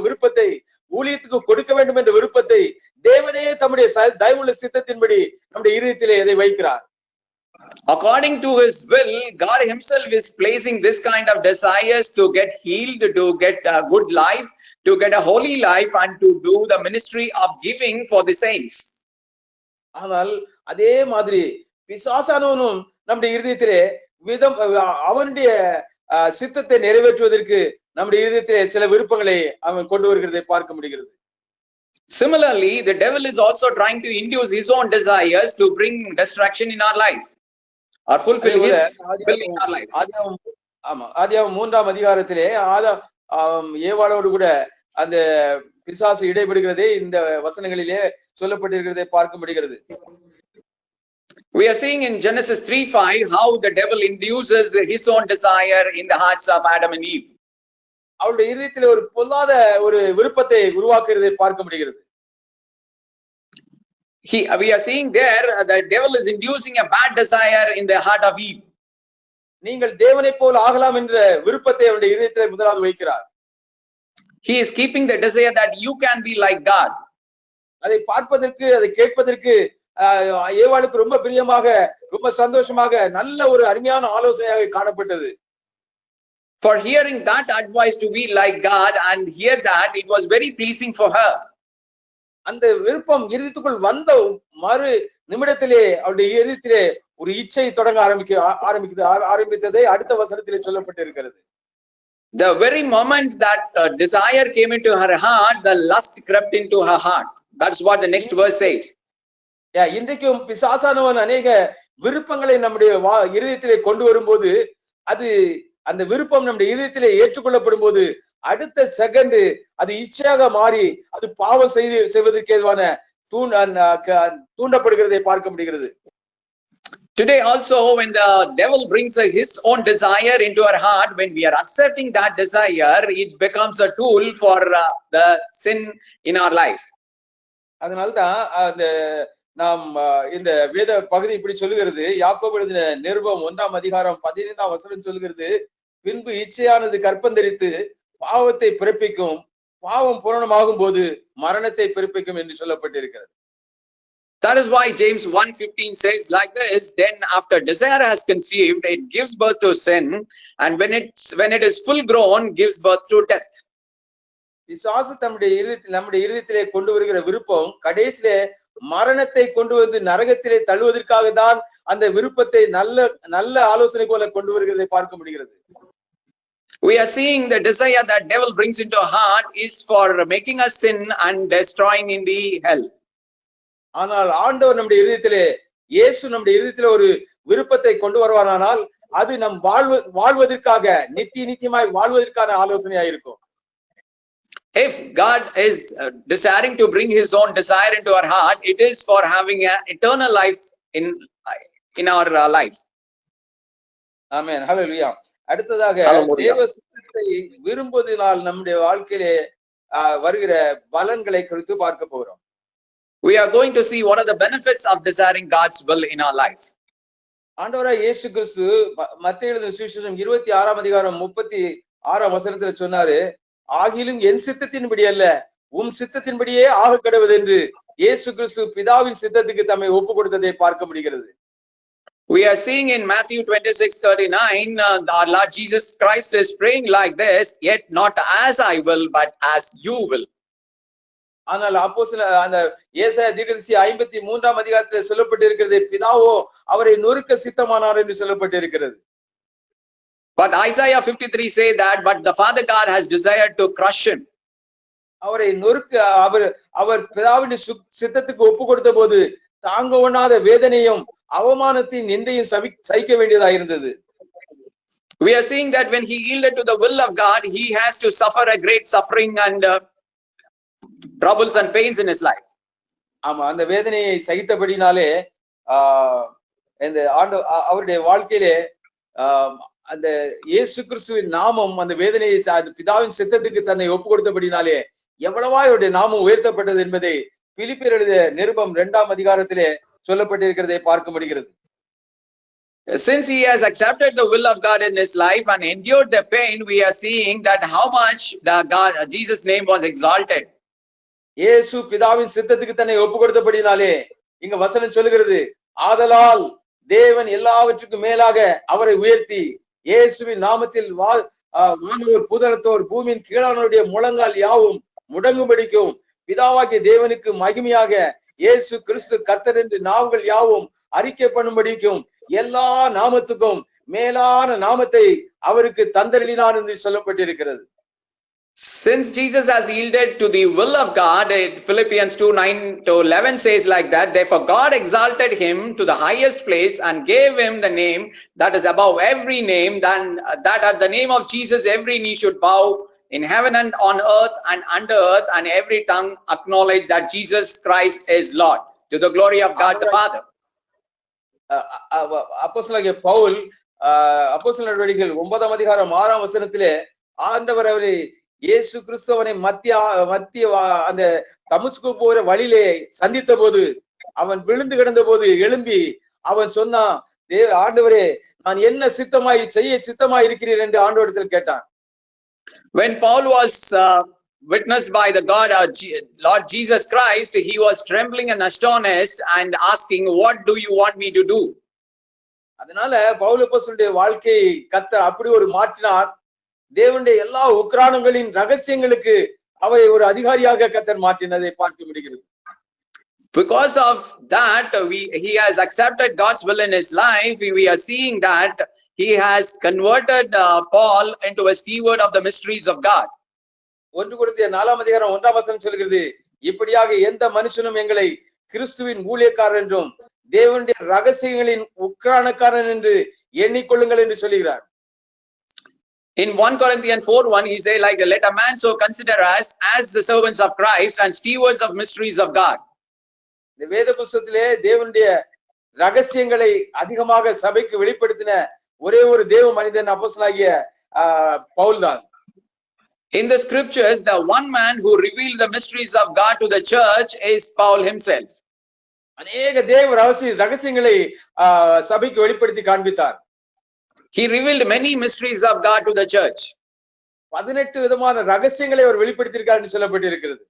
விருப்பத்தை, ஊழியத்துக்கு கொடுக்க வேண்டும் என்ற விருப்பத்தை தேவனே தம்முடைய தயவுள்ள சித்தத்தின்படி நம்முடைய இருதயத்திலே எதை வைக்கிறார். According to his will, God himself is placing this kind of desires to get healed, to get a good life, to get a holy life, and to do the ministry of giving for the saints. ஆனால் அதே மாதிரி பிசாசானவனும் நம்முடைய இருதயத்திலே அவனுடைய சித்தத்தை நிறைவேற்றுவதற்கு நம்முடைய இருதயத்திலே சில விருப்பங்களை அவன் கொண்டு வருகிறதை பார்க்க முடிகிறது. Similarly, the devil is also trying to induce his own desires to bring destruction in our life or fulfill his will in our life. ஆதியாகமம் 3ஆம் அதிகாரத்திலே ஏவாளோடு கூட அந்த பிசாசு இடைபடுகிறதே இந்த வசனங்களிலே சொல்லப்பட்டிருக்கிறதை பார்க்க முடிகிறது. We are seeing in Genesis 3:5 how the devil induces his own desire in the hearts of Adam and Eve. அவருடைய இதயத்திலே ஒரு பொல்லாத ஒரு விருப்பத்தை உருவாக்குறதை பார்க்க முடிகிறது. We are seeing there the devil is inducing a bad desire in the heart of Eve. நீங்கள் தேவனைப் போல ஆகலாம் என்ற விருப்பத்தை அவருடைய இதயத்திலே முதலாவது வைக்கிறார். He is keeping the desire that you can be like God. அதை பார்ப்பதற்கு, அதை கேட்பதற்கு ஏவாளுக்கு ரொம்ப பிரியமாக, ரொம்ப சந்தோஷமாக, நல்ல ஒரு அருமையான ஆலோசனையாக காணப்பட்டது. For hearing that advice to be like God and hear that, it was very pleasing for her. அந்த விருப்பம் இருதயத்துக்குள் வந்த மறு நிமிடத்திலே அவருடைய இதயத்திலே ஒரு இச்சை தொடங்க ஆரம்பித்ததை அடுத்த வசனத்திலே சொல்லப்பட்டிருக்கிறது. The very moment that desire came into her heart, the lust crept into her heart. That's what the next verse says. இன்றைக்கும் பிசாசானவன் அநேக விருப்பங்களை நம்முடைய இருதயத்திலே கொண்டு வரும்போது, அது அந்த விருப்பம் நம்முடைய இதயத்திலே ஏற்றுக்கொள்ளப்படும் போது அடுத்த செகண்ட் அது இச்சையாக மாறி அது பாவம் செய்வதற்கு ஏதுவான தூண்டப்படுகிறதை பார்க்க முடிகிறது. Today also, when the devil brings his own desire into our heart, when we are accepting that desire, it becomes a tool for the sin in our life. அதனால்தான் அந்த நாம் இந்த வேத பகுதி இப்படி சொல்லுகிறது. யாக்கோபு எழுதின நிருபம் 1ஆம் அதிகாரம் 15ஆம் வசனம் சொல்லுகிறது, பின்பு இச்சையானது கற்பந்தரித்து பாவத்தை பிறப்பிக்கும், பாவம் பூரணமாகும் போது மரணத்தை பிறப்பிக்கும் என்று சொல்லப்பட்டிருக்கிறது. That is why James 1:15 says like this, then after desire has conceived, it gives birth to sin, and when it is full grown, gives birth to death. பிசாசு நம்முடைய இருதயத்திலே கொண்டு வருகிற விருப்பம் கடைசியிலே மரணத்தை கொண்டு வந்து நரகத்திலே தள்ளுவதற்காக தான் அந்த விருப்பத்தை நல்ல ஆலோசனை போல கொண்டு வருகிறதை பார்க்க முடிகிறது. We are seeing the desire that devil brings into our heart is for making us sin and destroying in the hell. ஆனால் ஆண்டவர் நம்முடைய இதயத்திலே, இயேசு நம்முடைய இதயத்திலே ஒரு விருப்பத்தை கொண்டு வருவாரானால் அது நம் வாழ்வதற்காக நித்தியமாய் வாழ்வதற்கான ஆலோசனையாக இருக்கும். If God is desiring to bring his own desire into our heart, it is for having an eternal life in our life. Amen. Hallelujah. அடுத்ததாக தேவ சித்தத்தை விரும்புவதனால் நம்முடைய வாழ்க்கையிலே வருகிற பலன்களை குறித்து பார்க்க போகிறோம். We are going to see what are the benefits of desiring God's will in our life. ஆண்டவராகிய இயேசு கிறிஸ்து மத்தேயு எழுதின சுவிசேஷம் 26ஆம் அதிகாரம் 36ஆம் வசனத்துல சொன்னாரு, ஆகிலும் என் சித்தத்தின்படி அல்ல உம் சித்தத்தின்படியே ஆக கடவுது என்று இயேசு கிறிஸ்து பிதாவின் சித்தத்துக்கு தம்மை ஒப்பு கொடுத்ததை பார்க்க முடிகிறது. We are seeing in Matthew 26:39, our Lord Jesus Christ is praying like this, yet not as I will, but as you will. ஆனால் அப்போஸ்தலர் அந்த ஏசாயா தீர்க்கதரிசி 53ஆம் அதிகாரத்தில் சொல்லப்பட்டிருக்கிறது, பிதாவோ அவரை நொறுக்க சித்தமானார் என்று சொல்லப்பட்டிருக்கிறது. But Isaiah 53 say that, but the Father God has desired to crush him. அவரை நொறுக்க அவர் பிதாவின் சித்தத்துக்கு ஒப்பு கொடுத்த போது தாங்க ஒண்ணாத வேதனையும் அவமானத்தின் நிந்தையும் சகிக்க வேண்டியதா இருந்தது. We are seeing that when he yielded to the will of God, he has to suffer a great suffering and troubles and pains in his life. ஆமா, அந்த வேதனையை சகித்தபடினாலே இந்த அவருடைய வாழ்க்கையிலே அந்த இயேசு கிறிஸ்துவின் நாமம் அந்த வேதனையை பிதாவின் சித்தத்துக்கு தன்னை ஒப்பு கொடுத்தபடினாலே எவ்வளவா அவருடைய நாமம் உயர்த்தப்பட்டது என்பதை பிலிப்பியர் எழுதிய நிருபம் 2ஆம் அதிகாரத்திலே சொல்லப்பட்டிருக்கிறதை பார்க்க முடிகிறது. Since he has accepted the will of God in his life and endured the pain, we are seeing that how much Jesus' name was exalted. இயேசு பிதாவின் சித்தத்துக்கு தன்னை ஒப்பு கொடுத்தபடினாலே இங்க வசனம் சொல்லுகிறது, ஆதலால் தேவன் எல்லாவற்றுக்கும் மேலாக அவரை உயர்த்தி இயேசுவின் நாமத்தில் வானோர் பூதலத்தோர் பூமியின் கீழானோருடைய முழங்கால் யாவும் முடங்கும்படிக்கும் பிதாவாகிய தேவனுக்கு மகிமையாக இயேசு கிறிஸ்து கர்த்தர் என்று நாவுகள் யாவும் அறிக்கை பண்ணும்படிக்கும் எல்லா நாமத்துக்கும் மேலான நாமத்தை அவருக்கு தந்தருளினார் என்று சொல்லப்பட்டிருக்கிறது. Since Jesus has yielded to the will of God, Philippians 2:9-11 says like that, therefore God exalted him to the highest place and gave him the name that is above every name, that at the name of Jesus every knee should bow in heaven and on earth and under earth, and every tongue acknowledge that Jesus Christ is Lord, to the glory of God the Father. அப்போஸ்தலனாகிய பவுல் அப்போஸ்தலர் நடவடிக்கைகள் 9ஆம் அதிகாரம் 6ஆம் வசனத்திலே ஆண்டவர் அவரை இயேசு கிறிஸ்துவனை மத்திய அந்த தமஸ்கு போற வழியிலே சந்தித்த போது அவன் விழுந்து கிடந்த போது எழும்பி அவன் சொன்னான், ஆண்டவரே நான் என்ன சித்தமாய் இருக்கிறீர் என்று ஆண்டவரிடத்தில் கேட்டான். When Paul was witnessed by the God, Lord Jesus Christ, he was trembling and astonished and asking, what do you want me to do? அதனால பவுல் அப்போஸ்தலனுடைய வாழ்க்கையை கர்த்தர் அப்படி ஒரு மாற்றினார். தேவனுடைய எல்லா உக்கிரானங்களின் ரகசியங்களுக்கு அவரை ஒரு அதிகாரியாக கர்த்தர் மாற்றினதை பார்க்க முடிகிறது. Because of that, he has accepted God's will in his life. We are seeing that he has converted Paul into a steward of the mysteries of God. 1 கொரிந்தியர் 4ஆம் அதிகாரம் 1ஆம் வசனம் சொல்கிறது, இப்படியாக எந்த மனுஷனும் எங்களை கிறிஸ்துவின் ஊழியக்காரர் என்றும் தேவனுடைய ரகசியங்களின் உக்கிரானக்காரன் என்று எண்ணிக்கொள்ளுங்கள் என்று சொல்கிறார். In 1 Corinthians 4:1, he say like, let a man so consider us as the servants of Christ and stewards of mysteries of God. இந்த வேத புத்தகத்திலே தேவனுடைய ரகசியங்களை அதிகமாக சபைக்கு வெளிப்படுத்தின ஒரே ஒரு தேவ மனிதன் அப்போஸ்தலனாகிய பவுல் தான். In the scriptures, the one man who revealed the mysteries of God to the church is Paul himself. அநேக தேவ ரகசியங்களை சபைக்கு வெளிப்படுத்தி காண்பித்தார். He revealed many mysteries of God to the church. 18 விதமான ரகசியங்களை அவர் வெளிப்படுத்தியிருக்கார் என்று சொல்லப்பட்டிருக்கிறது.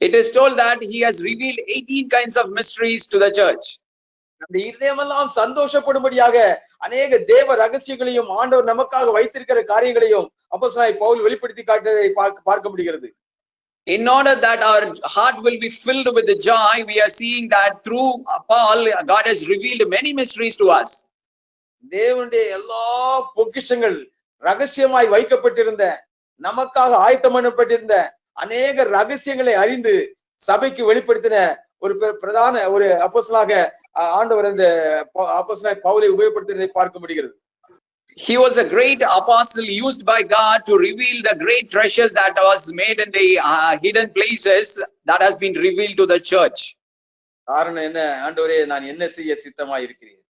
It is told that he has revealed 18 kinds of mysteries to the church. நம்முடைய இதயமெல்லாம் சந்தோஷப்படும்படியாக அநேக தேவ ரகசியங்களையும் ஆண்டவர் நமக்காக வைத்திருக்கிற காரியங்களையும் அப்போஸ்தலனாகிய பவுல் வெளிப்படுத்தி காட்டுவதை பார்க்க முடிகிறது. In order that our heart will be filled with the joy, we are seeing that through Paul, God has revealed many mysteries to us. தேவனுடைய எல்லா பொக்கிஷங்கள் ரகசியமாய் வைக்கப்பட்டிருந்த நமக்காக ஆயத்தம் பண்ணப்பட்டிருந்த அநேக ரகசியங்களை அறிந்து சபைக்கு வெளிப்படுத்தின ஒரு பிரதான ஒரு அப்போஸ்தலனாக ஆண்டவர் இந்த அப்போஸ்தலனாகிய பவுலை உபயோகப்படுத்தினதை பார்க்க முடிகிறது. He was a great apostle used by God to reveal the great treasures that was made in the hidden places that has been revealed to the church. காரணம் என்ன? ஆண்டவரே நான் என்ன செய்ய சித்தமாய் இருக்கிறேன்.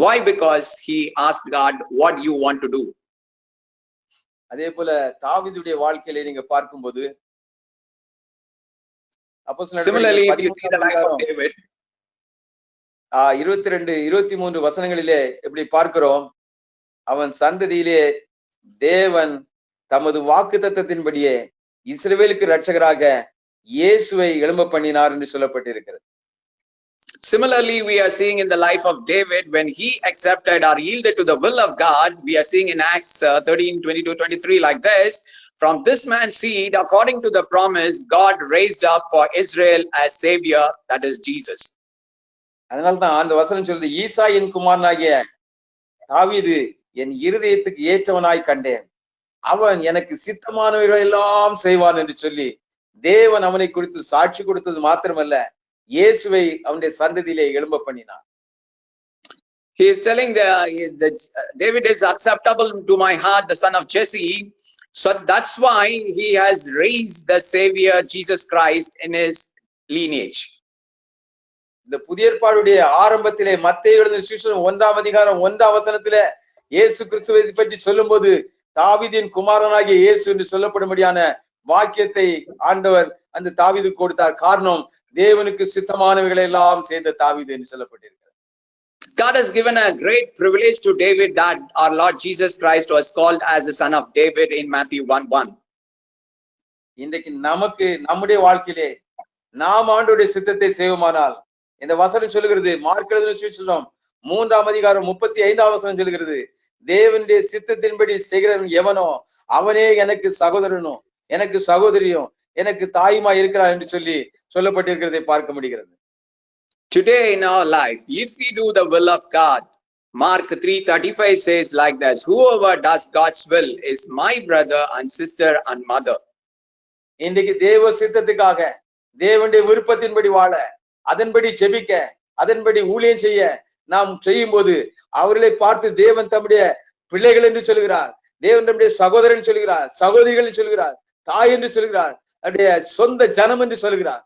Why? Because he asked God, what do you want to do? அதே போல தாவீதுடைய வாழ்க்கையில நீங்க பார்க்கும்போது Similarly, if you see the life of David, 22-23 வசனங்களிலே எப்படி பார்க்கிறோம், அவன் சந்ததியிலே தேவன் தமது வாக்குத்தத்தத்தின்படியே இஸ்ரவேலுக்கு இரட்சகராக இயேசுவை எழும்ப பண்ணினார் என்று சொல்லப்பட்டிருக்கிறது. Similarly, we are seeing in the life of David, when he accepted or yielded to the will of God, we are seeing in Acts 13:22-23 like this, from this man's seed, according to the promise, God raised up for Israel as Savior, that is Jesus. அதனால்தான் அந்த வசனம் சொல்லுது, ஈசாயின் குமாரனாகிய தாவீது என் இருதயத்துக்கு ஏற்றவனாய் கண்டேன், அவன் எனக்கு சித்தமானவைகள் எல்லாம் செய்வான் என்று சொல்லி தேவன் அவனை குறித்து சாட்சி கொடுத்தது மாத்திரமல்ல, இயேசுவை அவனுடைய சந்ததியிலே எழும்ப பண்ணினார். He is telling David is acceptable to my heart, the son of Jesse, So that's why he has raised the Savior Jesus Christ in his lineage. இந்த புதிய ஏற்பாடுடைய ஆரம்பத்திலே மத்தேயு எழுதின சுவிசேஷம் 1ஆம் அதிகாரம் 1ஆம் வசனத்திலே இயேசு கிறிஸ்துவை பற்றி சொல்லும்போது தாவீதின் குமாரனாகிய இயேசு என்று சொல்லப்படும்படியான வாக்கியத்தை ஆண்டவர் அந்த தாவீதுக்கு கொடுத்தார். காரணம், தேவனுக்கு சித்தமானவைகளை எல்லாம் செய்த தாவீது என்று சொல்லப்பட்டிருக்கிறது. God has given a great privilege to David that our Lord Jesus Christ was called as the son of David in Matthew 1:1. இன்றைக்கு நமக்கு நம்முடைய வாழ்க்கையிலே நாம் ஆண்டவருடைய சித்தத்தை செய்வோமானால், இந்த வசனம் சொல்லுகிறது, மார்க் எழுதின சுவிசேஷம் 3ஆம் அதிகாரம் 35ஆம் வசனம் சொல்லுகிறது, தேவனுடைய சித்தத்தின்படி செய்கிறவன் எவனோ அவனே எனக்கு சகோதரனும் எனக்கு சகோதரியும் எனக்கு தாயுமா இருக்கிறார் என்று சொல்லப்பட்டிருக்கிறதை பார்க்க முடிகிறது. Today in our life, if we do the will of God, Mark 3:35 says like this, whoever does God's will is my brother and sister and mother. இன்றைக்கு தேவ சித்தத்துக்காக தேவனுடைய விருப்பத்தின்படி வாழ, அதன்படி ஜெபிக்க, அதன்படி ஊழியம் செய்ய நாம் செய்யும் போது அவர்களை பார்த்து தேவன் தம்முடைய பிள்ளைகள் என்று சொல்கிறார், தேவன் தம்முடைய சகோதரன் சொல்கிறார், சகோதரிகள் சொல்கிறார், தாய் என்று சொல்கிறார், அவருடைய சொந்த ஜனம் என்று சொல்கிறார்.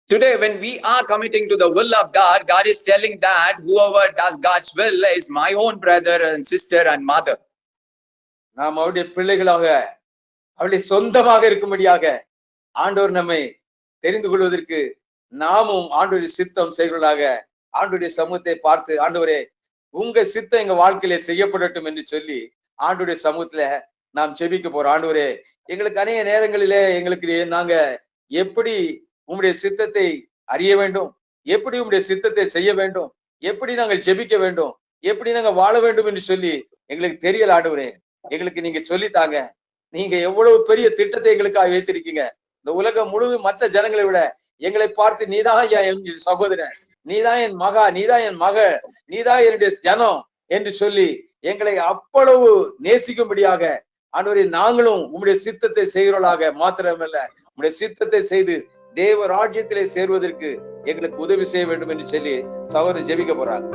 Today, when we are committing to the will of God, God is telling that whoever does God's will is my own brother and sister and mother. நாம் அவருடைய பிள்ளைகளாக, அவருடைய சொந்தமாக இருக்கும்படியாக ஆண்டவர் நம்மை தெரிந்து கொள்வதற்கு நாமும் ஆண்டவருடைய சித்தம் செய்வதாக ஆண்டவருடைய சமூகத்தை பார்த்து, ஆண்டவரே உங்க சித்தம் எங்க வாழ்க்கையில செய்யப்படட்டும் என்று சொல்லி ஆண்டவருடைய சமூகத்துல நாம் ஜெபிக்க போறோம். ஆண்டவரே, எங்களுக்கு அநேக நேரங்களிலே எங்களுக்கு நாங்க எப்படி உம்முடைய சித்தத்தை அறிய வேண்டும், எப்படி உம்முடைய சித்தத்தை செய்ய வேண்டும், எப்படி நாங்கள் ஜெபிக்க வேண்டும், எப்படி நாங்க வாழ வேண்டும் என்று சொல்லி எங்களுக்கு தெரியல. ஆண்டவரே, எங்களுக்கு நீங்க சொல்லித்தாங்க. நீங்க எவ்வளவு பெரிய திட்டத்தை எங்களுக்காக வைத்திருக்கீங்க. இந்த உலகம் முழுவதும் மற்ற ஜனங்களை விட எங்களை பார்த்து நீதான் என் சகோதரன், நீதான் என் மகா, நீதான் என் மக, நீதான் என்னுடைய ஜனம் என்று சொல்லி எங்களை அவ்வளவு நேசிக்கும்படியாக ஆண்டவரே நாங்களும் உம்முடைய சித்தத்தை செய்கிறவர்களாக மாத்திரமல்ல, உம்முடைய சித்தத்தை செய்து தேவ ராஜ்யத்திலே சேர்வதற்கு எங்களுக்கு உதவி செய்ய வேண்டும் என்று சொல்லி சகோதரன் ஜெபிக்க போறாங்க.